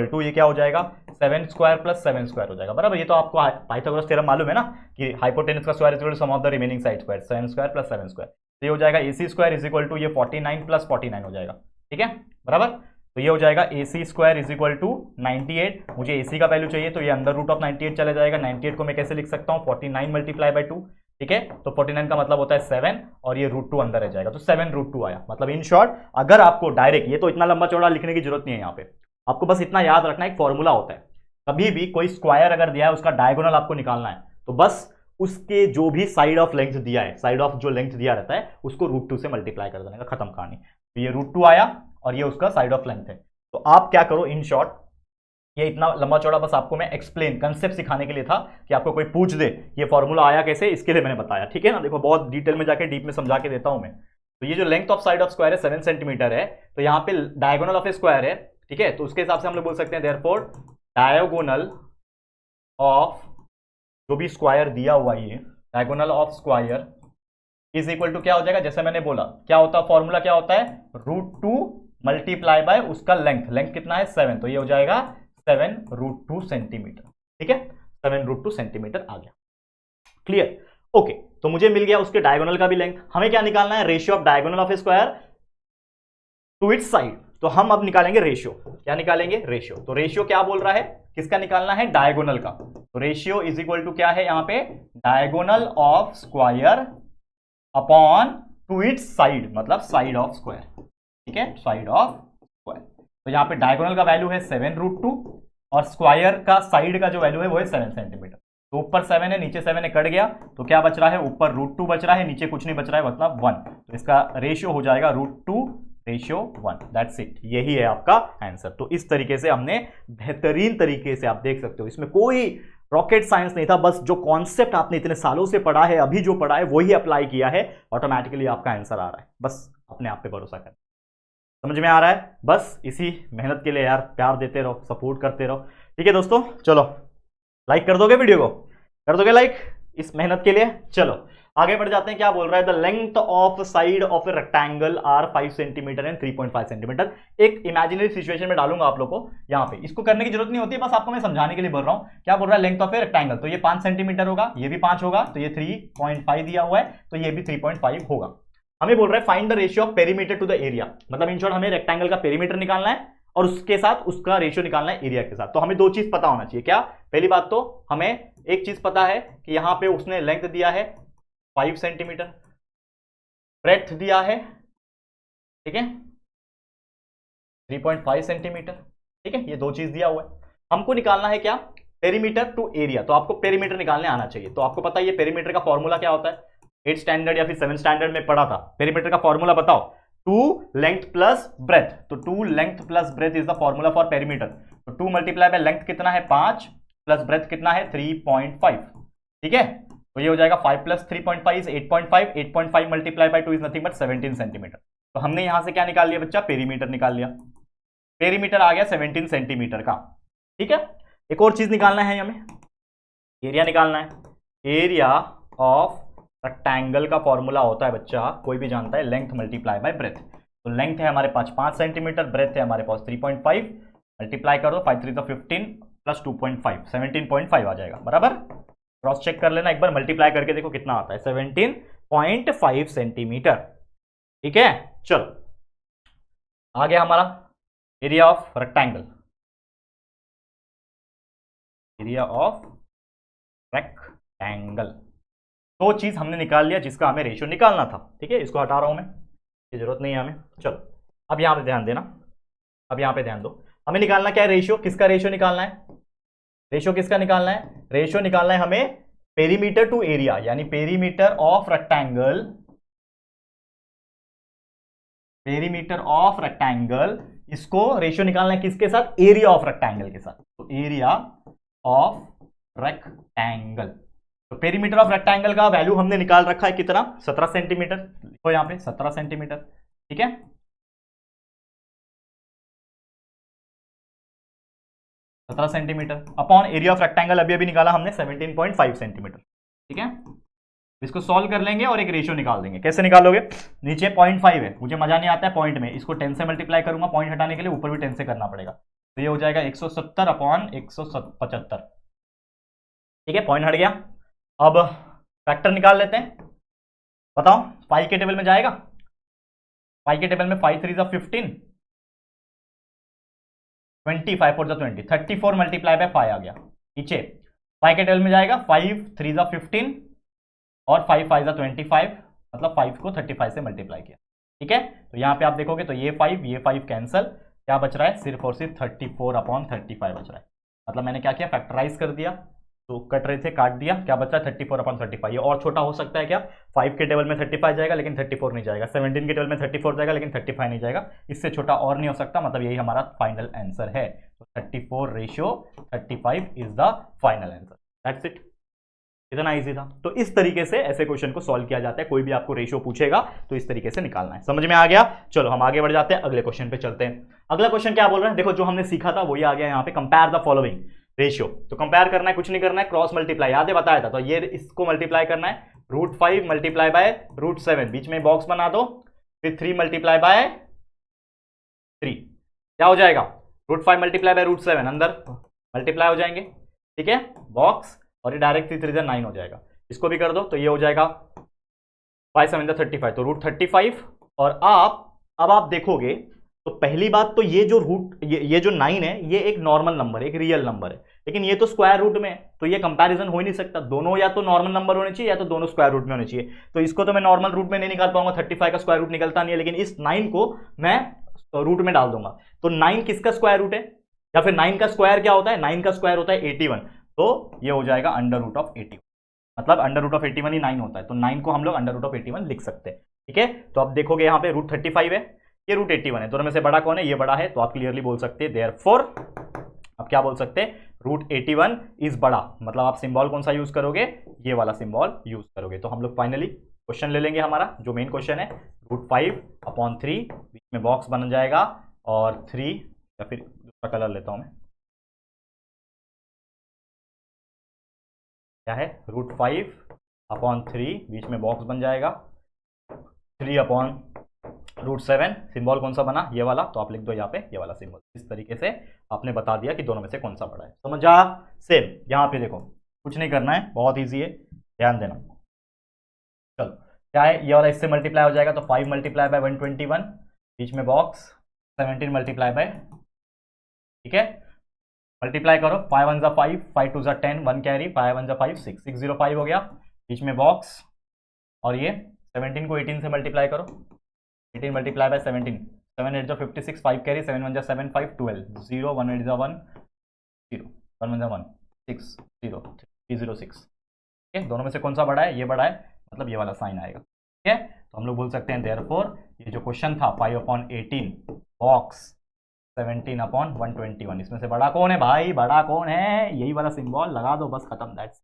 to ये क्या हो जाएगा? 7 स्क्वायर प्लस 7 स्क्वायर हो जाएगा। बराबर, ये तो आपको पाइथागोरस थ्योरम मालूम है ना कि हाइपोटेनस का square is equal to sum of the remaining side square, 7 square plus 7 square. तो ये हो जाएगा A C square is equal to ये 49 प्लस 49 हो जाएगा। ठीक है, बराबर, तो ये हो जाएगा A C square is equal to 98। मुझे ए सी का वैल्यू चाहिए, तो ये अंडर रूट ऑफ 98 चला जाएगा। 98 को मैं कैसे लिख सकता हूँ? 49 मल्टीप्लाई बाय 2। ठीक है, तो 49 का मतलब होता है 7 और ये √2 अंदर रह जाएगा, तो 7√2 आया। मतलब इन शॉर्ट अगर आपको डायरेक्ट, ये तो इतना लंबा चौड़ा लिखने की जरूरत नहीं है, यहाँ पे आपको बस इतना याद रखना, एक फॉर्मूला होता है, कभी भी कोई स्क्वायर अगर दिया है उसका डायगोनल आपको निकालना है, तो बस उसके जो भी साइड ऑफ लेंथ दिया है, साइड ऑफ जो लेंथ दिया रहता है उसको √2 से मल्टीप्लाई कर देने का, खत्म कहानी। तो ये √2 आया और ये उसका साइड ऑफ लेंथ है। तो आप क्या करो, इन शॉर्ट, ये इतना लंबा चौड़ा बस आपको मैं एक्सप्लेन, कंसेप्ट सिखाने के लिए था कि आपको कोई पूछ दे ये फॉर्मूला आया कैसे, इसके लिए मैंने बताया। ठीक है ना, देखो बहुत डिटेल में जाके डीप में समझा के देता हूं मैं। तो ये जो length of side of square है 7 सेंटीमीटर है, तो यहाँ पे डायगोनल ऑफ ए स्क्वायर है। ठीक है, तो उसके हिसाब से हम लोग बोल सकते हैं देयरफॉर डायगोनल ऑफ जो भी स्क्वायर दिया हुआ ये diagonal of square is equal to क्या हो जाएगा, जैसे मैंने बोला क्या होता है, फॉर्मूला क्या होता है, √2 मल्टीप्लाई बाय उसका लेंथ, लेंथ कितना है 7, तो ये हो जाएगा 7√2 सेंटीमीटर। ठीक है, 7√2 सेंटीमीटर आ गया। Clear, okay. तो मुझे मिल गया उसके डायगोनल का भी लेंथ। हमें क्या निकालना है, ratio of diagonal of a square to its side. तो हम अब निकालेंगे रेशियो, क्या निकालेंगे, रेशियो। तो रेशियो क्या बोल रहा है, किसका निकालना है, डायगोनल का। तो रेशियो इज इक्वल टू क्या है यहां पे, diagonal of square upon two its side, मतलब साइड ऑफ स्क्वायर। ठीक है, साइड ऑफ स्क्वायर। तो यहां पे डायगोनल का वैल्यू है 7√2 और स्क्वायर का साइड का जो वैल्यू है वो है 7 सेंटीमीटर। तो ऊपर 7 है, नीचे 7 है, कट गया, तो क्या बच रहा है, ऊपर √2 बच रहा है, नीचे कुछ नहीं बच रहा है, मतलब 1। तो इसका रेशियो हो जाएगा √2:1। दैट्स इट, यही है आपका आंसर। तो इस तरीके से हमने बेहतरीन तरीके से, आप देख सकते हो इसमें कोई रॉकेट साइंस नहीं था, बस जो कॉन्सेप्ट आपने इतने सालों से पढ़ा है, अभी जो पढ़ा है वही अप्लाई किया है, ऑटोमेटिकली आपका आंसर आ रहा है। बस अपने आप पे भरोसा करें। समझ में आ रहा है, बस इसी मेहनत के लिए यार प्यार देते रहो, सपोर्ट करते रहो। ठीक है दोस्तों, चलो लाइक कर दोगे, वीडियो को कर दोगे लाइक इस मेहनत के लिए। चलो आगे बढ़ जाते हैं, क्या बोल रहा है, the length of side of a rectangle are 5 centimetre and 3.5 centimetre. एक इमेजिनरी सिचुएशन में डालूंगा आप लोगों को, यहाँ पे इसको करने की जरूरत नहीं होती है, बस आपको मैं समझाने के लिए बोल रहा हूँ। क्या बोल रहा है, लेंथ ऑफ ए रेक्टेंगल, तो ये 5 सेंटीमीटर होगा, ये भी 5 होगा, तो ये 3.5 दिया हुआ है, तो ये भी 3.5 होगा। हमें बोल रहा है find the ratio of perimeter to the area, मतलब इन शॉर्ट हमें रेक्टेंगल का पेरीमीटर निकालना है और उसके साथ उसका रेशियो निकालना है एरिया के साथ। तो हमें दो चीज पता होना चाहिए। क्या, पहली बात तो हमें एक चीज पता है कि यहां पे उसने लेंथ दिया है 5 सेंटीमीटर, ब्रेड्थ दिया है, ठीक है 3.5 सेंटीमीटर। ठीक है, ये दो चीज दिया हुआ है। हमको निकालना है क्या, पेरीमीटर टू एरिया। तो आपको पेरीमीटर निकालने आना चाहिए। तो आपको पता है ये पेरीमीटर का फॉर्मूला क्या होता है, 8 स्टैंडर्ड या फिर 7 स्टैंडर्ड में पढ़ा था। पेरीमीटर का फॉर्मूला बताओ, 2 लेंथ प्लस ब्रेथ। तो 2 length plus breadth is the formula for perimeter. तो 2 मल्टीप्लाई बाय लेंथ कितना है 5 प्लस ब्रेथ कितना है 3.5। ठीक है, तो ये हो जाएगा 5 plus 3.5 is 8.5। 8.5 multiply by 2 is nothing but 17 centimetre. तो हमने यहां से क्या निकाल लिया बच्चा, पेरीमीटर निकाल लिया। पेरीमीटर आ गया 17 सेंटीमीटर का। ठीक है, एक और चीज निकालना है हमें, एरिया निकालना है। एरिया ऑफ रेक्टेंगल का फॉर्मूला होता है बच्चा, कोई भी जानता है, लेंथ मल्टीप्लाई बाय ब्रेथ। तो लेंथ है हमारे पास 5 सेंटीमीटर, ब्रेथ है हमारे पास 3.5, मल्टीप्लाई कर दो, 5 3 15 प्लस 2.5 17.5 आ जाएगा। बराबर, क्रॉस चेक कर लेना एक बार, मल्टीप्लाई करके देखो कितना आता है, 17.5 सेंटीमीटर। ठीक है, चलो आ गया हमारा area of rectangle. Area of rectangle, दो चीज हमने निकाल लिया जिसका हमें रेशियो निकालना था। ठीक है, इसको हटा रहा हूं मैं, ये जरूरत नहीं है हमें। चलो अब यहां पे ध्यान देना, अब यहां पे ध्यान दो, हमें निकालना क्या है, रेशियो। किसका रेशियो निकालना है, रेशियो किसका निकालना है, रेशियो निकालना है हमें पेरीमीटर टू एरिया, यानी perimeter of rectangle, perimeter of rectangle, इसको रेशियो निकालना है किसके साथ, एरिया ऑफ रेक्टेंगल के साथ। तो एरिया ऑफ रेक्टेंगल, तो पेरीमीटर ऑफ रेक्टेंगल का वैल्यू हमने निकाल रखा है कितना, 17 सेंटीमीटर। लिखो यहां पे 17 सेंटीमीटर। ठीक है, 17 centimetre upon area of rectangle अभी अभी निकाला हमने 17.5 सेंटीमीटर। ठीक है, इसको सॉल्व कर लेंगे और एक रेशियो निकाल देंगे। कैसे निकालोगे, नीचे 0.5 है, मुझे मजा नहीं आता है पॉइंट में, इसको 10 से मल्टीप्लाई करूंगा, पॉइंट हटाने के लिए ऊपर भी 10 से करना पड़ेगा। तो ये हो जाएगा 170 अपॉन 175। ठीक है, पॉइंट हट गया। अब फैक्टर निकाल लेते हैं, बताओ 5 के टेबल में जाएगा, 5 के टेबल में 5 3 15, 25 4 20, 34 मल्टीप्लाई बाय 5 आ गया। नीचे 5 के टेबल में जाएगा, 5 3 15 और 5 5 25, मतलब 5 को 35 से मल्टीप्लाई किया। ठीक है, तो यहां पे आप देखोगे तो ये 5 कैंसल, क्या बच रहा है, सिर्फ और सिर्फ 34 अपॉन 35 बच रहा है। मतलब मैंने क्या किया, फैक्टराइज कर दिया, तो कट रहे थे काट दिया, क्या बचा है 34 अपॉन 35। ये और छोटा हो सकता है क्या, 5 के टेबल में 35 जाएगा लेकिन 34 नहीं जाएगा, 17 के टेबल में 34 जाएगा लेकिन 35 नहीं जाएगा, इससे छोटा और नहीं हो सकता। मतलब यही हमारा फाइनल आंसर है। तो 34:35 is the final answer. That's it, इतना इजी था। तो इस तरीके से ऐसे क्वेश्चन को सॉल्व किया जाता है। कोई भी आपको रेशियो पूछेगा तो इस तरीके से निकालना है। समझ में आ गया, चलो हम आगे बढ़ जाते हैं, अगले क्वेश्चन पे चलते हैं। अगला क्वेश्चन क्या बोल रहे हैं, देखो जो हमने सीखा था वही आ गया यहाँ पे, कंपेयर द फॉलोइंग। रेशियो। तो कंपेयर करना है, कुछ नहीं करना है, क्रॉस मल्टीप्लाई, याद है बताया था। तो ये इसको मल्टीप्लाई करना है, √5 मल्टीप्लाई बाय √7, बीच में बॉक्स बना दो, फिर 3 मल्टीप्लाई बाय 3, क्या हो जाएगा, √5 मल्टीप्लाई बाय √7 अंदर मल्टीप्लाई हो जाएंगे, ठीक है, बॉक्स, और ये डायरेक्ट 3 3 9 हो जाएगा। इसको भी कर दो तो ये हो जाएगा 5 7 35, तो √35। और अब आप देखोगे तो पहली बात तो ये जो ये जो 9 है ये एक नॉर्मल नंबर है, एक रियल नंबर है, लेकिन ये तो स्क्वायर रूट में है, तो ये कंपैरिजन हो ही नहीं सकता। दोनों या तो नॉर्मल नंबर होने चाहिए या तो दोनों स्क्वायर रूट में होने चाहिए। तो इसको तो मैं नॉर्मल रूट में नहीं निकाल पाऊंगा, 35 का स्क्वायर रूट निकलता नहीं है, लेकिन इस 9 को मैं रूट में डाल दूंगा। तो 9 किसका स्क्वायर रूट है, या फिर 9 का स्क्वायर क्या होता है, 9 का स्क्वायर होता है 81, तो ये हो जाएगा √81, मतलब √81 ही 9 होता है, तो 9 को हम लोग √81 लिख सकते हैं, ठीक है। तो अब देखोगे यहाँ पे √35 है, ये √81 है, दोनों में से बड़ा कौन है, ये बड़ा है, तो आप क्लियरली बोल सकते हैं देयरफॉर, अब क्या बोल सकते हैं, √81 इज बड़ा, मतलब आप सिंबल कौन सा यूज करोगे, ये वाला सिंबल यूज करोगे। तो हम लोग फाइनली क्वेश्चन ले लेंगे, हमारा जो मेन क्वेश्चन है, √5/3, बीच में बॉक्स बन जाएगा, और 3, या फिर दूसरा कलर लेता हूं मैं, क्या है, √5/3, बीच में बॉक्स बन जाएगा, 3/√7, सिंबल कौन सा बना, ये वाला, तो आप लिख दो यहाँ पे ये वाला सिंबल। इस तरीके से आपने बता दिया कि दोनों में से कौन सा बड़ा है, समझा। सेम यहाँ पे देखो, कुछ नहीं करना है, बहुत ईजी है, ध्यान देना। चलो क्या है, ये वाला इससे मल्टीप्लाई हो जाएगा, तो 5 मल्टीप्लाई बाय 121, बीच में बॉक्स, 17 मल्टीप्लाई बाय, ठीक है, मल्टीप्लाई करो, 5 1 5, 5 2 10, 1 कैरी, 5 1 5 6, 605 हो गया, बीच में बॉक्स, और ये 17 को 18 से मल्टीप्लाई करो, 18 मल्टीप्लाई बाय 17, 7 8 56, 5 कैरी, 7 1 7 5 12, 0 1 8 1 0, 1 1 1 6 0 306, ठीक है। दोनों में से कौन सा बड़ा है, ये बड़ा है, मतलब ये वाला साइन आएगा, ठीक है। तो हम लोग बोल सकते हैं देयरफॉर ये जो क्वेश्चन था 5/18 बॉक्स 17/121, इसमें से बड़ा कौन है भाई, बड़ा कौन है, यही वाला सिंबल लगा दो, बस खत्म, दैट्स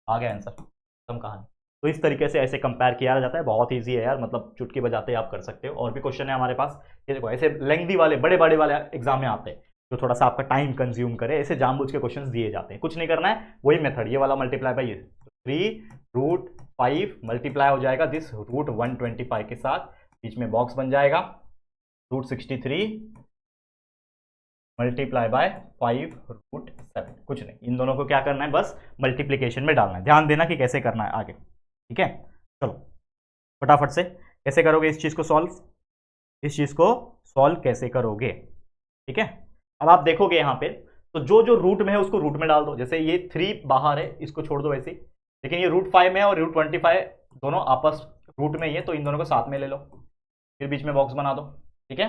आ गया आंसर, खत्म कहानी। तो इस तरीके से ऐसे कंपेयर किया जाता है, बहुत इजी है यार, मतलब चुटकी बजाते आप कर सकते हो। और भी क्वेश्चन है हमारे पास, ये देखो ऐसे लेंथी वाले बड़े बड़े वाले एग्जाम में आते हैं, जो थोड़ा सा आपका टाइम कंज्यूम करे, ऐसे जानबूझ के क्वेश्चंस दिए जाते हैं, कुछ नहीं करना है, वही मेथड, ये वाला मल्टीप्लाई बाय ये 3√5 मल्टीप्लाई हो जाएगा दिस √125 के साथ, बीच में बॉक्स बन जाएगा, √63 मल्टीप्लाई बाय 5√7, कुछ नहीं, इन दोनों को क्या करना है, बस मल्टीप्लीकेशन में डालना है, ध्यान देना कि कैसे करना है आगे, ठीक है। चलो फटाफट से कैसे करोगे इस चीज को सॉल्व, इस चीज को सॉल्व कैसे करोगे, ठीक है। अब आप देखोगे यहाँ पे, तो जो जो रूट में है उसको रूट में डाल दो, जैसे ये 3 बाहर है, इसको छोड़ दो वैसे ही, लेकिन ये √5 में और √25 दोनों आपस रूट में ही है, तो इन दोनों को साथ में ले लो, फिर बीच में बॉक्स बना दो, ठीक है।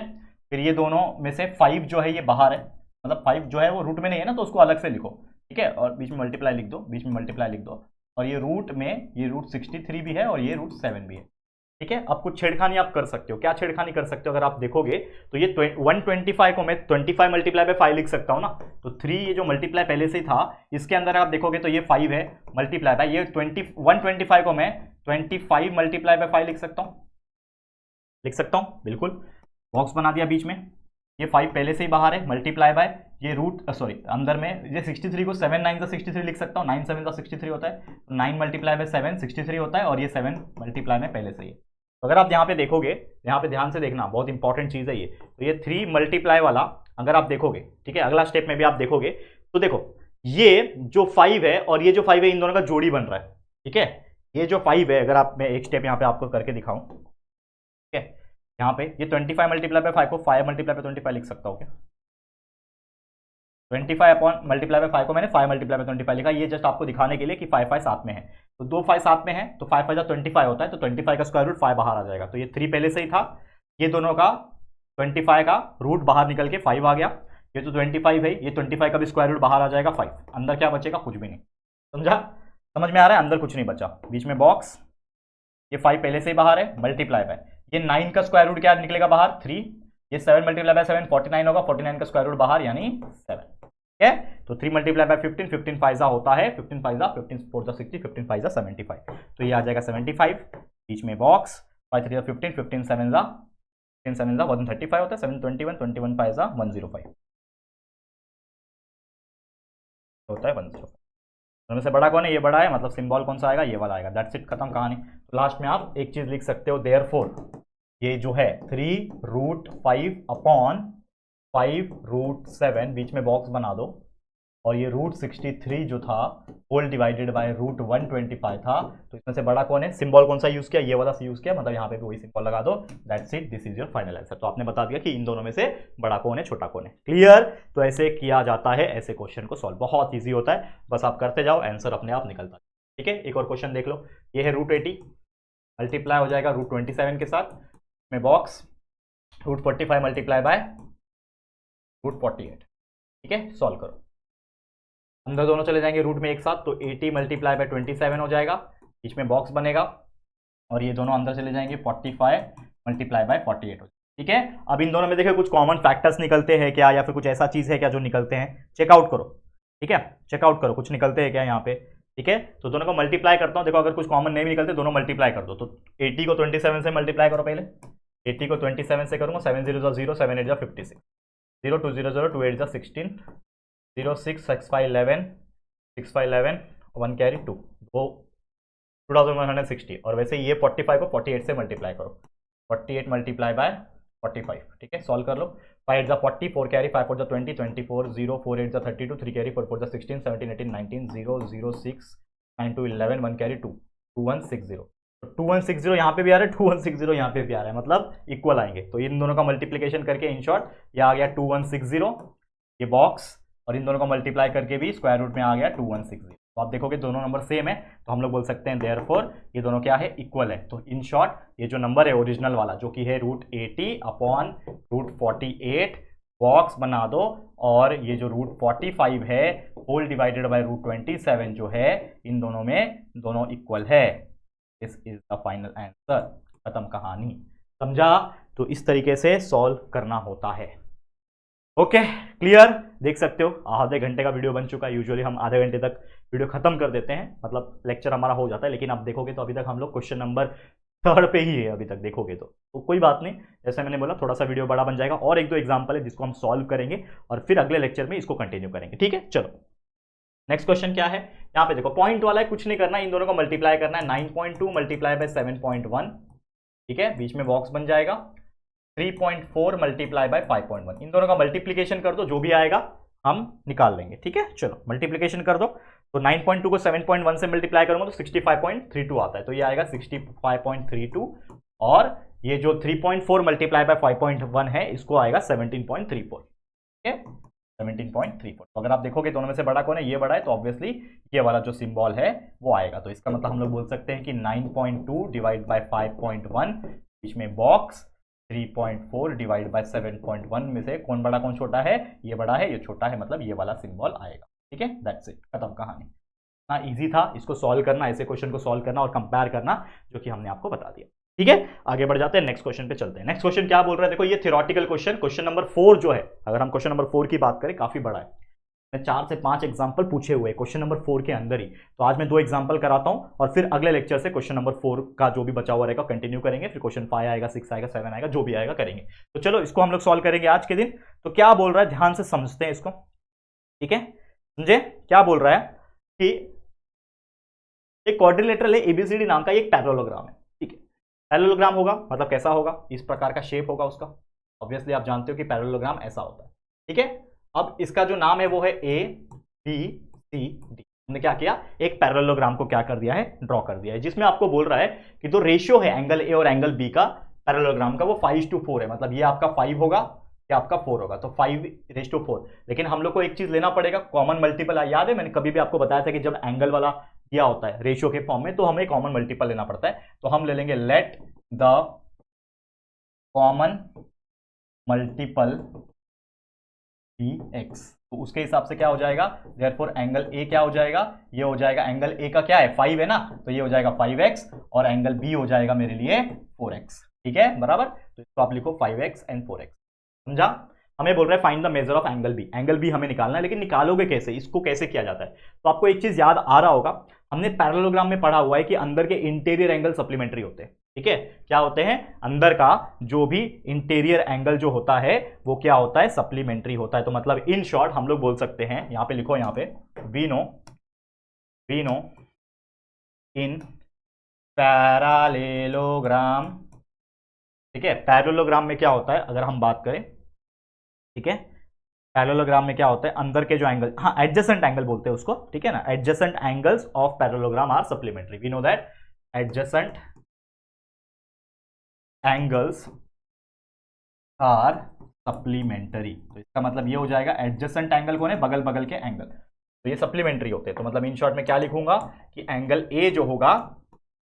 फिर ये दोनों में से 5 जो है ये बाहर है, मतलब 5 जो है वो रूट में नहीं है ना, तो उसको अलग से लिखो, ठीक है, और बीच में मल्टीप्लाई लिख दो, बीच में मल्टीप्लाई लिख दो, और ये रूट में ये √63 भी है और ये √7 भी है, ठीक है। अब कुछ छेड़खानी आप कर सकते हो, क्या छेड़खानी कर सकते हो, अगर आप देखोगे तो ये 125 को मैं 25 मल्टीप्लाई बाय 5 लिख सकता हूँ ना, तो 3 ये जो मल्टीप्लाई पहले से ही था, इसके अंदर आप देखोगे तो ये 5 है मल्टीप्लाई बाय, ये 125 को मैं 25 मल्टीप्लाई बाय 5 लिख सकता हूँ, बिल्कुल, बॉक्स बना दिया बीच में, ये 5 पहले से ही बाहर है, मल्टीप्लाई बाय ये अंदर में ये 63 को 7 9 63 लिख सकता हूँ, 9 7 63 होता है, 9 मल्टीप्लाई बाय 7 63 होता है, और ये 7 मल्टीप्लाई में पहले से ही है। तो अगर आप यहाँ पे देखोगे, यहाँ पे ध्यान से देखना, बहुत इंपॉर्टेंट चीज है ये, तो ये 3 मल्टीप्लाई वाला अगर आप देखोगे, ठीक है, अगला स्टेप में भी आप देखोगे, तो देखो ये जो 5 है और ये जो 5 है, इन दोनों का जोड़ी बन रहा है, ठीक है। ये जो 5 है, अगर आप, मैं एक स्टेप यहाँ पे आपको करके दिखाऊं, ठीक है, यहाँ पे ये 25 मल्टीप्लाई बाय 5 को 5 मल्टीप्लाई बाय 25 लिख सकता हूँ क्या, 25 मल्टीप्लाई बाय 5 को मैंने 5 मल्टीप्लाई बाय 25 लिखा, ये जस्ट आपको दिखाने के लिए कि 5 5 साथ में है, तो 2 5 साथ में है, तो 5 5 25 होता है, तो 25 का स्क्वायर रूट 5 बाहर आ जाएगा, तो ये 3 पहले से ही था, ये दोनों का 25 का रूट बाहर निकल के 5 आ गया, ये तो 25 है, ये 25 का भी स्क्वायर रूट बाहर आ जाएगा 5, अंदर क्या बचेगा, कुछ भी नहीं, समझा, समझ में आ रहा है, अंदर कुछ नहीं बचा, बीच में बॉक्स, ये 5 पहले से ही बाहर है, मल्टीप्लाई बाय ये 9 का स्क्वायर रूट क्या निकलेगा बाहर 3, ये 7 मल्टीप्लाई बाय 7 49 होगा, 49 का स्क्वायर रूट बाहर यानी 7, ठीक है। तो 3 मल्टीप्लाई बाय 15 15 फाइजा होता है, 15 फाइजा 15 4 60 15 फाइजा 75, तो ये आ जाएगा 75, बीच में बॉक्स, 5 3 15 15 7 135 होता है, 7 21 21 फाइजा 105। होता है 105। दोनों में से बड़ा कौन है? ये बड़ा है, मतलब सिंबल कौन सा आएगा? ये वाला आएगा। दैट्स इट, खत्म कहानी। तो लास्ट में आप एक चीज लिख सकते हो, देयरफॉर ये जो है 3√5/5√7, बीच में बॉक्स बना दो, और ये √63 जो था होल डिवाइडेड बाय √125 था, तो इसमें से बड़ा कौन है? सिंबल कौन सा यूज किया? ये वाला यूज किया, मतलब यहाँ पे भी वही सिंबल लगा दो। That's it, this is your final answer. तो आपने बता दिया कि इन दोनों में से बड़ा कौन है, छोटा कौन है। क्लियर? तो ऐसे किया जाता है, ऐसे क्वेश्चन को सॉल्व बहुत ईजी होता है, बस आप करते जाओ, आंसर अपने आप निकलता है। ठीक है, एक और क्वेश्चन देख लो। ये है √80 मल्टीप्लाई हो जाएगा √27 के साथ में बॉक्स, √45 मल्टीप्लाई बाय √48। ठीक है, सॉल्व करो। अंदर दोनों चले जाएंगे रूट में एक साथ, तो 80 मल्टीप्लाई बाय 27 हो जाएगा, बीच में बॉक्स बनेगा, और ये दोनों अंदर चले जाएंगे, 45 मल्टीप्लाई बाय 48 हो जाएगा। ठीक है, अब इन दोनों में देखिए कुछ कॉमन फैक्टर्स निकलते हैं क्या, या फिर कुछ ऐसा चीज है क्या जो निकलते हैं, चेकआउट करो। ठीक है, चेकआउट करो कुछ निकलते हैं क्या यहाँ पे। ठीक है, तो दोनों को मल्टीप्लाई करता हूँ, देखो अगर कुछ कॉमन नहीं भी निकलते दोनों मल्टीप्लाई कर दो। तो 80 को 27 से मल्टीप्लाई करो, पहले 80 को 27 से करूंगा, 7 0 0, 7 8 56, 0 2 0 0, 2 8 16, 0 6 6 5 11, 6 5 11, 1 कैरी 2, वो 2160। और वैसे ये 45 को 48 से मल्टीप्लाई करो, 48 मल्टीप्लाई बाय 45। ठीक है, सॉल्व कर लो। 5 8 40, 4 कैरी, 5 4 20, 24, 0 4 8 32, 3 कैरी, 4 4 16, 17 18 19, 0 0 6 9 2 11, 1 कैरी 2, 2160। तो 2160 यहाँ पे भी आ रहा है, 2160 यहाँ पे भी आ रहा है, मतलब इक्वल आएंगे। तो इन दोनों का मल्टीप्लीकेशन करके इन शॉर्ट ये आ गया 2160 ये बॉक्स, और इन दोनों को मल्टीप्लाई करके भी स्क्वायर रूट में आ गया 2160। तो आप देखोगे दोनों नंबर सेम है, तो हम लोग बोल सकते हैं देयरफॉर ये दोनों क्या है, इक्वल है। तो इन शॉर्ट ये जो नंबर है ओरिजिनल वाला जो कि है √80/√48, बॉक्स बना दो, और ये जो √45 है होल डिवाइडेड बाय √27 जो है, इन दोनों में दोनों इक्वल है। This is the final answer, खत्म कहानी। समझा? तो इस तरीके से सॉल्व करना होता है। Okay, clear? देख सकते हो आधे घंटे का वीडियो बन चुका है। यूजुअली हम आधे घंटे तक वीडियो खत्म कर देते हैं, मतलब लेक्चर हमारा हो जाता है, लेकिन आप देखोगे तो अभी तक हम लोग क्वेश्चन नंबर 3 पे ही है अभी तक देखोगे तो कोई बात नहीं। जैसे मैंने बोला थोड़ा सा वीडियो बड़ा बन जाएगा, और एक दो एग्जाम्पल है जिसको हम सॉल्व करेंगे, और फिर अगले लेक्चर में इसको कंटिन्यू करेंगे। ठीक है, चलो नेक्स्ट क्वेश्चन क्या है। यहाँ पे देखो पॉइंट वाला है, कुछ नहीं करना, इन दोनों को मल्टीप्लाई करना है। 9.2 मल्टीप्लाई बाय 7.1, ठीक है, बीच में बॉक्स बन जाएगा। 3.4 मल्टीप्लाई बाय 5.1, इन दोनों का मल्टीप्लीकेशन कर दो, जो भी आएगा हम निकाल लेंगे। ठीक है, चलो मल्टीप्लीकेशन कर दो। तो 9.2 को 7.1 से मल्टीप्लाई करूंगा तो 65.32 आता है, तो ये आएगा 65.32, और ये जो 3.4 मल्टीप्लाई बाय 5.1 है इसको आएगा 17.34। ठीक है, 17.34। तो अगर आप देखोगे दोनों में से बड़ा कौन है, ये बड़ा है, तो ऑब्वियसली ये वाला जो सिंबल है वो आएगा। तो इसका मतलब हम लोग बोल सकते हैं कि 9.2 डिवाइड बाय 5.1, बीच में बॉक्स, 3.4 डिवाइड बाय 7.1 में से कौन बड़ा कौन छोटा है, ये बड़ा है, ये छोटा है, मतलब ये वाला सिंबल आएगा। ठीक है, दैट्स इट, खत्म कहानी। ना इजी था इसको सॉल्व करना, ऐसे क्वेश्चन को सॉल्व करना और कंपेयर करना, जो कि हमने आपको बता दिया। ठीक है, आगे बढ़ जाते हैं, नेक्स्ट क्वेश्चन पे चलते हैं। नेक्स्ट क्वेश्चन क्या बोल रहा है, देखो ये थ्योरेटिकल क्वेश्चन, क्वेश्चन नंबर 4 जो है, अगर हम क्वेश्चन नंबर 4 की बात करें काफी बड़ा है। 4 से 5 एग्जाम्पल पूछे हुए क्वेश्चन नंबर 4 के अंदर ही। तो आज मैं 2 एग्जाम्पल कराता हूं, और फिर अगले लेक्चर से क्वेश्चन नंबर 4 का जो भी बचा हुआ रहेगा कंटिन्यू करेंगे, फिर क्वेश्चन 5 आएगा, 6 आएगा, 7 आएगा, जो भी आएगा करेंगे। तो चलो इसको हम लोग सॉल्व करेंगे आज के दिन। तो क्या बोल रहा है, ध्यान से समझते हैं इसको। ठीक है, समझे क्या बोल रहा है कि एक क्वाड्रिलेटरल है एबीसीडी नाम का, एक पैरेललोग्राम है। ठीक है, पैरेललोग्राम होगा मतलब कैसा होगा, इस प्रकार का शेप होगा उसका। ऑब्वियसली आप जानते हो कि पैरेललोग्राम ऐसा होता है। ठीक है, अब इसका जो नाम है वो है ए बी सी डी। हमने क्या किया, एक पैरेललोग्राम को क्या कर दिया है, ड्रॉ कर दिया है, जिसमें आपको बोल रहा है कि जो रेशियो है एंगल ए और एंगल बी का पैरेललोग्राम का, वो 5:4 है। मतलब ये आपका 5 होगा, ये आपका 4 होगा, तो 5:4। लेकिन हम लोग को एक चीज लेना पड़ेगा, कॉमन मल्टीपल। याद है मैंने कभी भी आपको बताया था कि जब एंगल वाला दिया होता है रेशियो के फॉर्म में, तो हमें कॉमन मल्टीपल लेना पड़ता है। तो हम ले लेंगे let the common multiple be x. तो उसके हिसाब से क्या हो जाएगा, देयरफॉर एंगल ए क्या हो जाएगा, ये हो जाएगा, एंगल ए का क्या है 5 है ना, तो ये हो जाएगा 5x, और एंगल बी हो जाएगा मेरे लिए 4x। ठीक है, बराबर। तो इसको आप लिखो 5x एंड 4x। समझा? हमें बोल रहा है find the measure of angle B. Angle B हमें निकालना है, लेकिन निकालोगे कैसे, इसको कैसे किया जाता है। तो आपको एक चीज याद आ रहा होगा, हमने पैरेललोग्राम में पढ़ा हुआ है कि अंदर के इंटीरियर एंगल सप्लीमेंट्री होते हैं। ठीक है, क्या होते हैं, अंदर का जो भी इंटीरियर एंगल जो होता है वो क्या होता है, सप्लीमेंट्री होता है। तो मतलब इन शॉर्ट हम लोग बोल सकते हैं, यहां पे लिखो, यहां पे वी नो इन पैरेललोग्राम, ठीक है। पैरेललोग्राम में क्या होता है अगर हम बात करें, ठीक है, पैरेललोग्राम में क्या होता है, अंदर के जो एंगल, हाँ एडजेसेंट एंगल बोलते हैं उसको, ठीक है ना, adjacent angles of parallelogram are supplementary, we know that adjacent angles are supplementary. तो इसका मतलब ये हो जाएगा एडजेसेंट एंगल कौन है, बगल बगल के एंगल, तो ये सप्लीमेंट्री होते हैं। तो मतलब इन शॉर्ट में क्या लिखूंगा कि एंगल ए जो होगा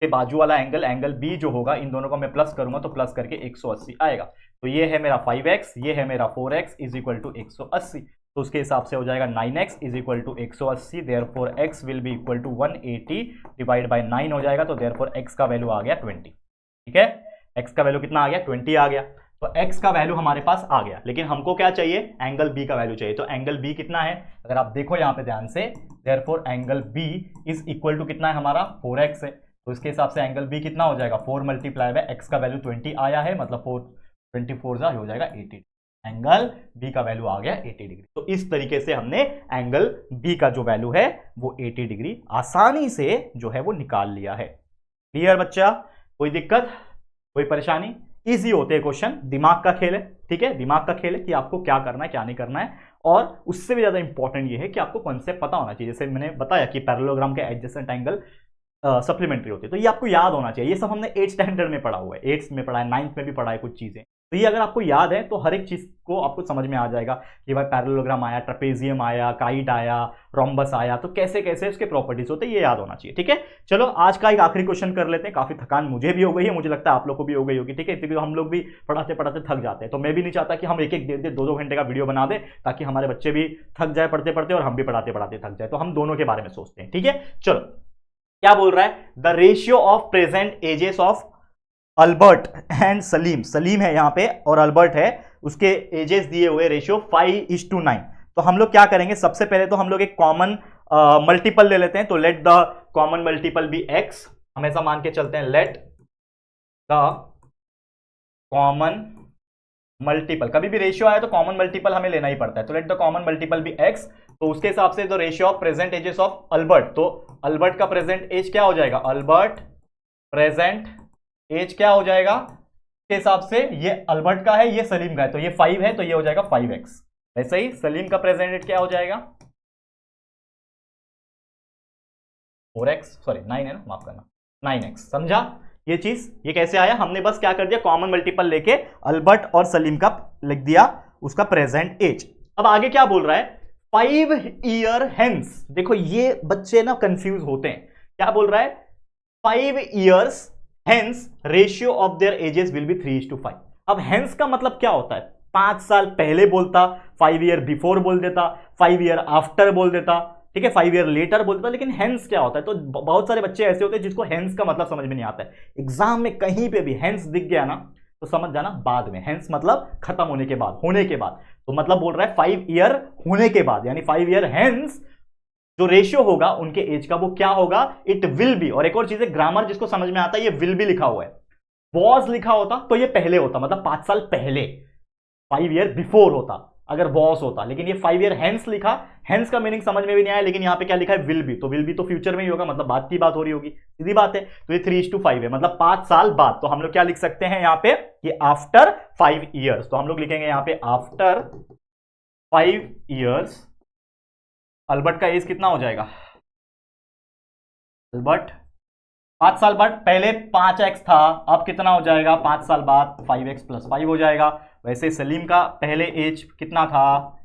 के बाजू वाला एंगल, एंगल बी जो होगा, इन दोनों को मैं प्लस करूंगा तो प्लस करके 180 आएगा। तो ये है मेरा 5x, ये है मेरा 4x इज इक्वल टू 180। तो उसके हिसाब से हो जाएगा 9x is equal to 180, therefore x will be equal to 180 divide by 9 हो जाएगा। तो देयरफॉर x का वैल्यू आ गया 20, ठीक है। x का वैल्यू कितना आ गया, 20 आ गया। तो x का वैल्यू हमारे पास आ गया, लेकिन हमको क्या चाहिए, एंगल b का वैल्यू चाहिए। तो एंगल b कितना है, अगर आप देखो यहां पे ध्यान से, therefore angle b is equal to कितना है हमारा 4x है। तो इसके हिसाब से एंगल b कितना हो जाएगा, 4 मल्टीप्लाई बाय x का वैल्यू 20 आया है, मतलब 24 हो जाएगा 80। एंगल b का वैल्यू आ गया 80 डिग्री। तो इस तरीके से हमने एंगल b का जो वैल्यू है वो 80 डिग्री आसानी से जो है वो निकाल लिया है। क्लियर बच्चा, कोई दिक्कत, कोई परेशानी? इजी होते हैं क्वेश्चन, दिमाग का खेल है, ठीक है, दिमाग का खेल है कि आपको क्या करना है क्या नहीं करना है। और उससे भी ज्यादा इंपॉर्टेंट ये है कि आपको कॉन्सेप्ट पता होना चाहिए। जैसे मैंने बताया कि पैरेललोग्राम के एडजेसेंट एंगल सप्लीमेंट्री होती है, तो ये आपको याद होना चाहिए। ये सब हमने 8th स्टैंडर्ड में पढ़ा हुआ है, 8th में पढ़ा है, 9th में भी पढ़ा है कुछ चीजें। तो ये अगर आपको याद है तो हर एक चीज को आपको समझ में आ जाएगा कि भाई पैरेललोग्राम आया, ट्रेपेजियम आया, काइट आया, रोम्बस आया, तो कैसे कैसे उसके प्रॉपर्टीज होते हैं ये याद होना चाहिए, ठीक है। चलो आज का एक आखिरी क्वेश्चन कर लेते हैं। काफी थकान मुझे भी हो गई है, मुझे लगता है आप लोग को भी हो गई होगी, ठीक है। इतनी हम लोग भी पढ़ाते पढ़ाते थक जाते हैं, तो मैं भी नहीं चाहता कि हम एक एक डेढ़ 2-2 घंटे का वीडियो बना दे ताकि हमारे बच्चे भी थक जाए पढ़ते पढ़ते और हम भी पढ़ाते पढ़ाते थक जाए। तो हम दोनों के बारे में सोचते हैं, ठीक है। चलो क्या बोल रहा है, the ratio of present ages of Albert and Salim, Salim है यहां पे और अल्बर्ट है, उसके एजेस दिए हुए रेशियो 5:9। तो हम लोग क्या करेंगे, सबसे पहले तो हम लोग एक कॉमन मल्टीपल ले लेते हैं। तो let the common multiple be x, हमेशा मान के चलते हैं लेट द कॉमन मल्टीपल, कभी भी रेशियो आए तो कॉमन मल्टीपल हमें लेना ही पड़ता है। तो let the common multiple be x। तो उसके हिसाब से the ratio of present ages of Albert, तो अल्बर्ट का प्रेजेंट एज क्या हो जाएगा, अल्बर्ट प्रेजेंट एज क्या हो जाएगा, के हिसाब से ये अल्बर्ट का है, ये सलीम का है, तो ये 5 है, तो ये हो जाएगा 5x। वैसे ही सलीम का प्रेजेंट एज क्या हो जाएगा 4x, सॉरी 9 है ना, माफ करना 9x। समझा ये चीज, ये कैसे आया, हमने बस क्या कर दिया, कॉमन मल्टीपल लेके अल्बर्ट और सलीम का लिख दिया उसका प्रेजेंट एज। अब आगे क्या बोल रहा है, 5 ईयर हेंस। देखो ये बच्चे ना कंफ्यूज होते हैं, क्या बोल रहा है, 5 years hence ratio of their edges will be 3:5। अब हेंस का मतलब क्या होता है, 5 साल पहले बोलता, 5 ईयर बिफोर बोल देता, 5 ईयर आफ्टर बोल देता, ठीक है, 5 ईयर लेटर बोलता, लेकिन हेंस क्या होता है। तो बहुत सारे बच्चे ऐसे होते हैं जिसको हेंस का मतलब समझ में नहीं आता है। एग्जाम में कहीं पे भी हेंस दिख गया ना तो समझ जाना बाद में, हेंस मतलब खत्म होने के बाद, होने के बाद। तो मतलब बोल रहा है 5 ईयर होने के बाद, यानी 5 ईयर हेंस जो रेशियो होगा उनके एज का वो क्या होगा, इट विल बी। और एक और चीज है, ग्रामर जिसको समझ में आता है, ये विल बी लिखा हुआ है, वॉज लिखा होता तो ये पहले होता, मतलब 5 साल पहले, 5 ईयर बिफोर होता अगर वॉस होता, लेकिन ये 5 ईयर हेंस लिखा। हेंस का मीनिंग समझ में भी नहीं आया, लेकिन यहां पे क्या लिखा है, विल बी। तो विल बी तो फ्यूचर में ही होगा, मतलब बाद की बात हो रही होगी, सीधी बात है। तो ये 3:5 है, मतलब 5 साल बाद। तो हम लोग क्या लिख सकते हैं यहां पे कि आफ्टर 5 ईयर्स। तो हम लोग लिखेंगे यहां पे आफ्टर 5 ईयर्स अल्बर्ट का एज कितना हो जाएगा, अल्बर्ट 5 साल बाद, पहले 5x था, अब कितना हो जाएगा 5 साल बाद 5x + 5 हो जाएगा। वैसे सलीम का पहले एज कितना था,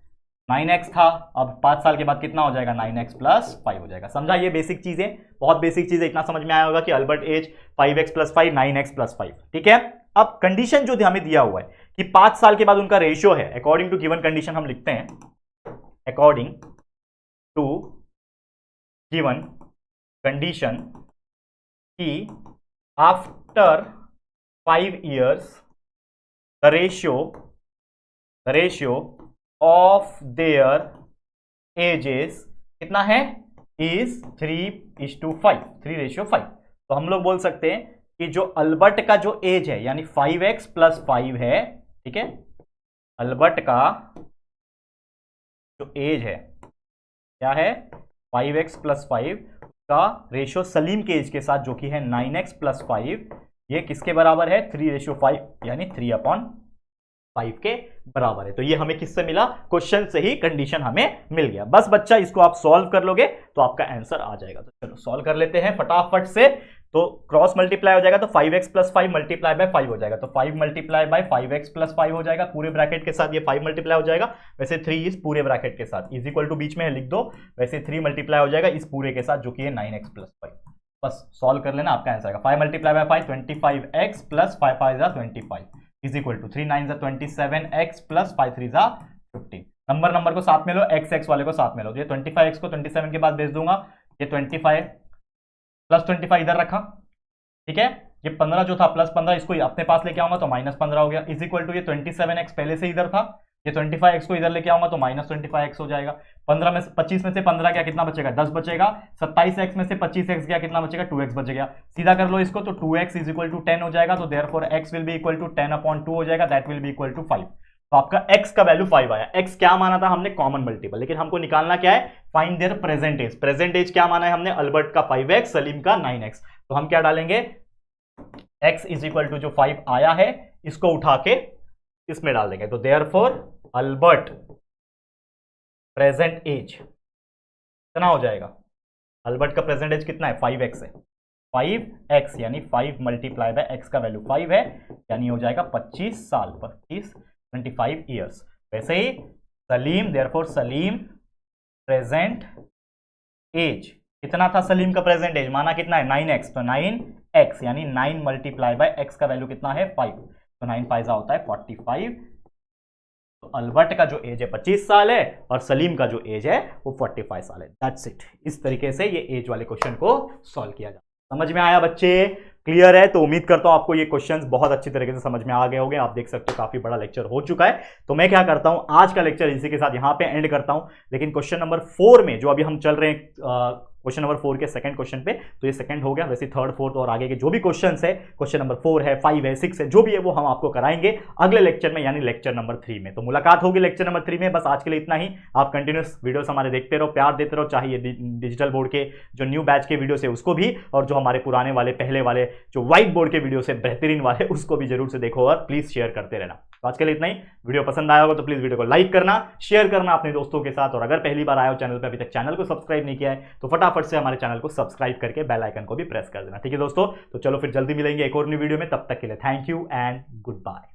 9x था, अब 5 साल के बाद कितना हो जाएगा, 9x + 5 हो जाएगा। समझा, ये बेसिक चीजें, बहुत बेसिक चीजें, इतना समझ में आया होगा कि अल्बर्ट एज 5x + 5 9x + 5, ठीक है। अब कंडीशन जो हमें दिया हुआ है कि 5 साल के बाद उनका रेशियो है, अकॉर्डिंग टू गिवन कंडीशन हम लिखते हैं, अकॉर्डिंग टू गिवन कंडीशन कि after 5 years the ratio of their ages कितना है, is 3:5, 3:5। तो हम लोग बोल सकते हैं कि जो अल्बर्ट का जो एज है यानी 5x + 5 है, ठीक है, अल्बर्ट का जो एज है क्या है 5x प्लस 5 का रेशियो सलीम के एज के साथ जो कि है 9x प्लस 5, ये किसके बराबर है 3:5 यानी 3/5 के बराबर है। तो ये हमें किससे मिला, क्वेश्चन से ही कंडीशन हमें मिल गया। बस बच्चा इसको आप सॉल्व कर लोगे तो आपका आंसर आ जाएगा। तो चलो सॉल्व कर लेते हैं फटाफट से। तो क्रॉस मल्टीप्लाई हो जाएगा तो 5x प्लस 5 मल्टीप्लाई बाय 5 हो जाएगा, तो 5 मल्टीप्लाई बाय 5x प्लस 5 हो जाएगा, पूरे ब्रैकेट के साथ ये 5 मल्टीप्लाई हो जाएगा, वैसे 3 इस पूरे ब्रैकेट के साथ इज इक्वल टू बीच में है लिख दो, वैसे 3 मल्टीप्लाई हो जाएगा इस पूरे के साथ जो कि है 9x प्लस 5। बस सॉल्व कर लेना, आपका आंसर आएगा 5 multiply by 5 25x plus 5 5 25 is equal to 3 9 27x plus 5 3 15। Number को साथ में लो, x वाले को साथ में लो, तो ये 25x को 27 के बाद भेज दूंगा, ये 25 प्लस 25 इधर रखा, ठीक है, ये 15 जो था प्लस 15 इसको अपने पास लेके आऊंगा तो माइनस 15 हो गया, इज इक्वल टू ये 27x पहले से इधर था, ये 25x को इधर लेके आऊंगा तो माइनस 25x हो जाएगा। 15 में से 25 में से 15 गया कितना बचेगा 10 बचेगा, 27x में से 25x गया कितना बचेगा 2x बच गया, सीधा कर लो इसको तो 2x इज इक्वल टू 10 हो जाएगा, तो therefore x will be equal to 10/2 हो जाएगा, that will be equal to 5। तो आपका x का वैल्यू 5 आया। x क्या माना था हमने, कॉमन मल्टीपल, लेकिन हमको निकालना क्या है, find their present age. Present age क्या माना है हमने, अल्बर्ट का 5x सलीम का 9x, तो हम क्या डालेंगे x इज इक्वल टू जो 5 आया है इसको उठा के इसमें डाल देंगे, तो देयरफॉर अल्बर्ट प्रेजेंट एज कितना हो जाएगा, अल्बर्ट का प्रेजेंट एज कितना है 5x है, 5x यानी 5 मल्टीप्लाई बाय x का वैल्यू 5 है यानी हो जाएगा 25 साल, 25 ईयर्स। वैसे ही Salim, therefore Salim present age कितना था, सलीम का प्रेजेंट एज माना कितना है 9x, तो 9x यानी 9 मल्टीप्लाई बाय x का वैल्यू कितना है 5, तो 9 5 होता है 45। तो अल्बर्ट का जो एज है 25 साल है और सलीम का जो एज है वो 45 साल है। That's it. इस तरीके से ये एज वाले क्वेश्चन को सॉल्व किया जाए। समझ में आया बच्चे, क्लियर है? तो उम्मीद करता हूं आपको ये क्वेश्चंस बहुत अच्छी तरीके से समझ में आ गए होंगे। आप देख सकते हो काफी बड़ा लेक्चर हो चुका है। तो मैं क्या करता हूं, आज का लेक्चर इसी के साथ यहां पे एंड करता हूं, लेकिन क्वेश्चन नंबर 4 में जो अभी हम चल रहे हैं क्वेश्चन नंबर 4 के सेकंड क्वेश्चन पे, तो ये सेकंड हो गया, वैसे थर्ड फोर्थ और आगे के जो भी क्वेश्चंस है, क्वेश्चन नंबर 4 है 5 है 6 है जो भी है वो हम आपको कराएंगे अगले लेक्चर में, यानी लेक्चर नंबर 3 में। तो मुलाकात होगी लेक्चर नंबर 3 में। बस आज के लिए इतना ही। आप कंटिन्यूस वीडियोस हमारे देखते रहो, प्यार देते रहो, चाहे ये डिजिटल बोर्ड के जो न्यू बैच के वीडियोस है उसको भी, और जो हमारे पुराने वाले पहले वाले जो व्हाइट बोर्ड के वीडियोस है बेहतरीन वाले उसको भी जरूर से देखो और प्लीज शेयर करते रहना। तो आज के लिए इतना ही। वीडियो पसंद आया होगा तो प्लीज वीडियो को लाइक करना, शेयर करना अपने दोस्तों के साथ, और अगर पहली बार आए हो चैनल पे, अभी तक चैनल को सब्सक्राइब नहीं किया है तो फटाफट से हमारे चैनल को सब्सक्राइब करके बेल आइकन को भी प्रेस कर देना। ठीक है दोस्तों, तो चलो फिर जल्दी मिलेंगे एक और न्यू वीडियो में। तब तक के लिए thank you and good bye.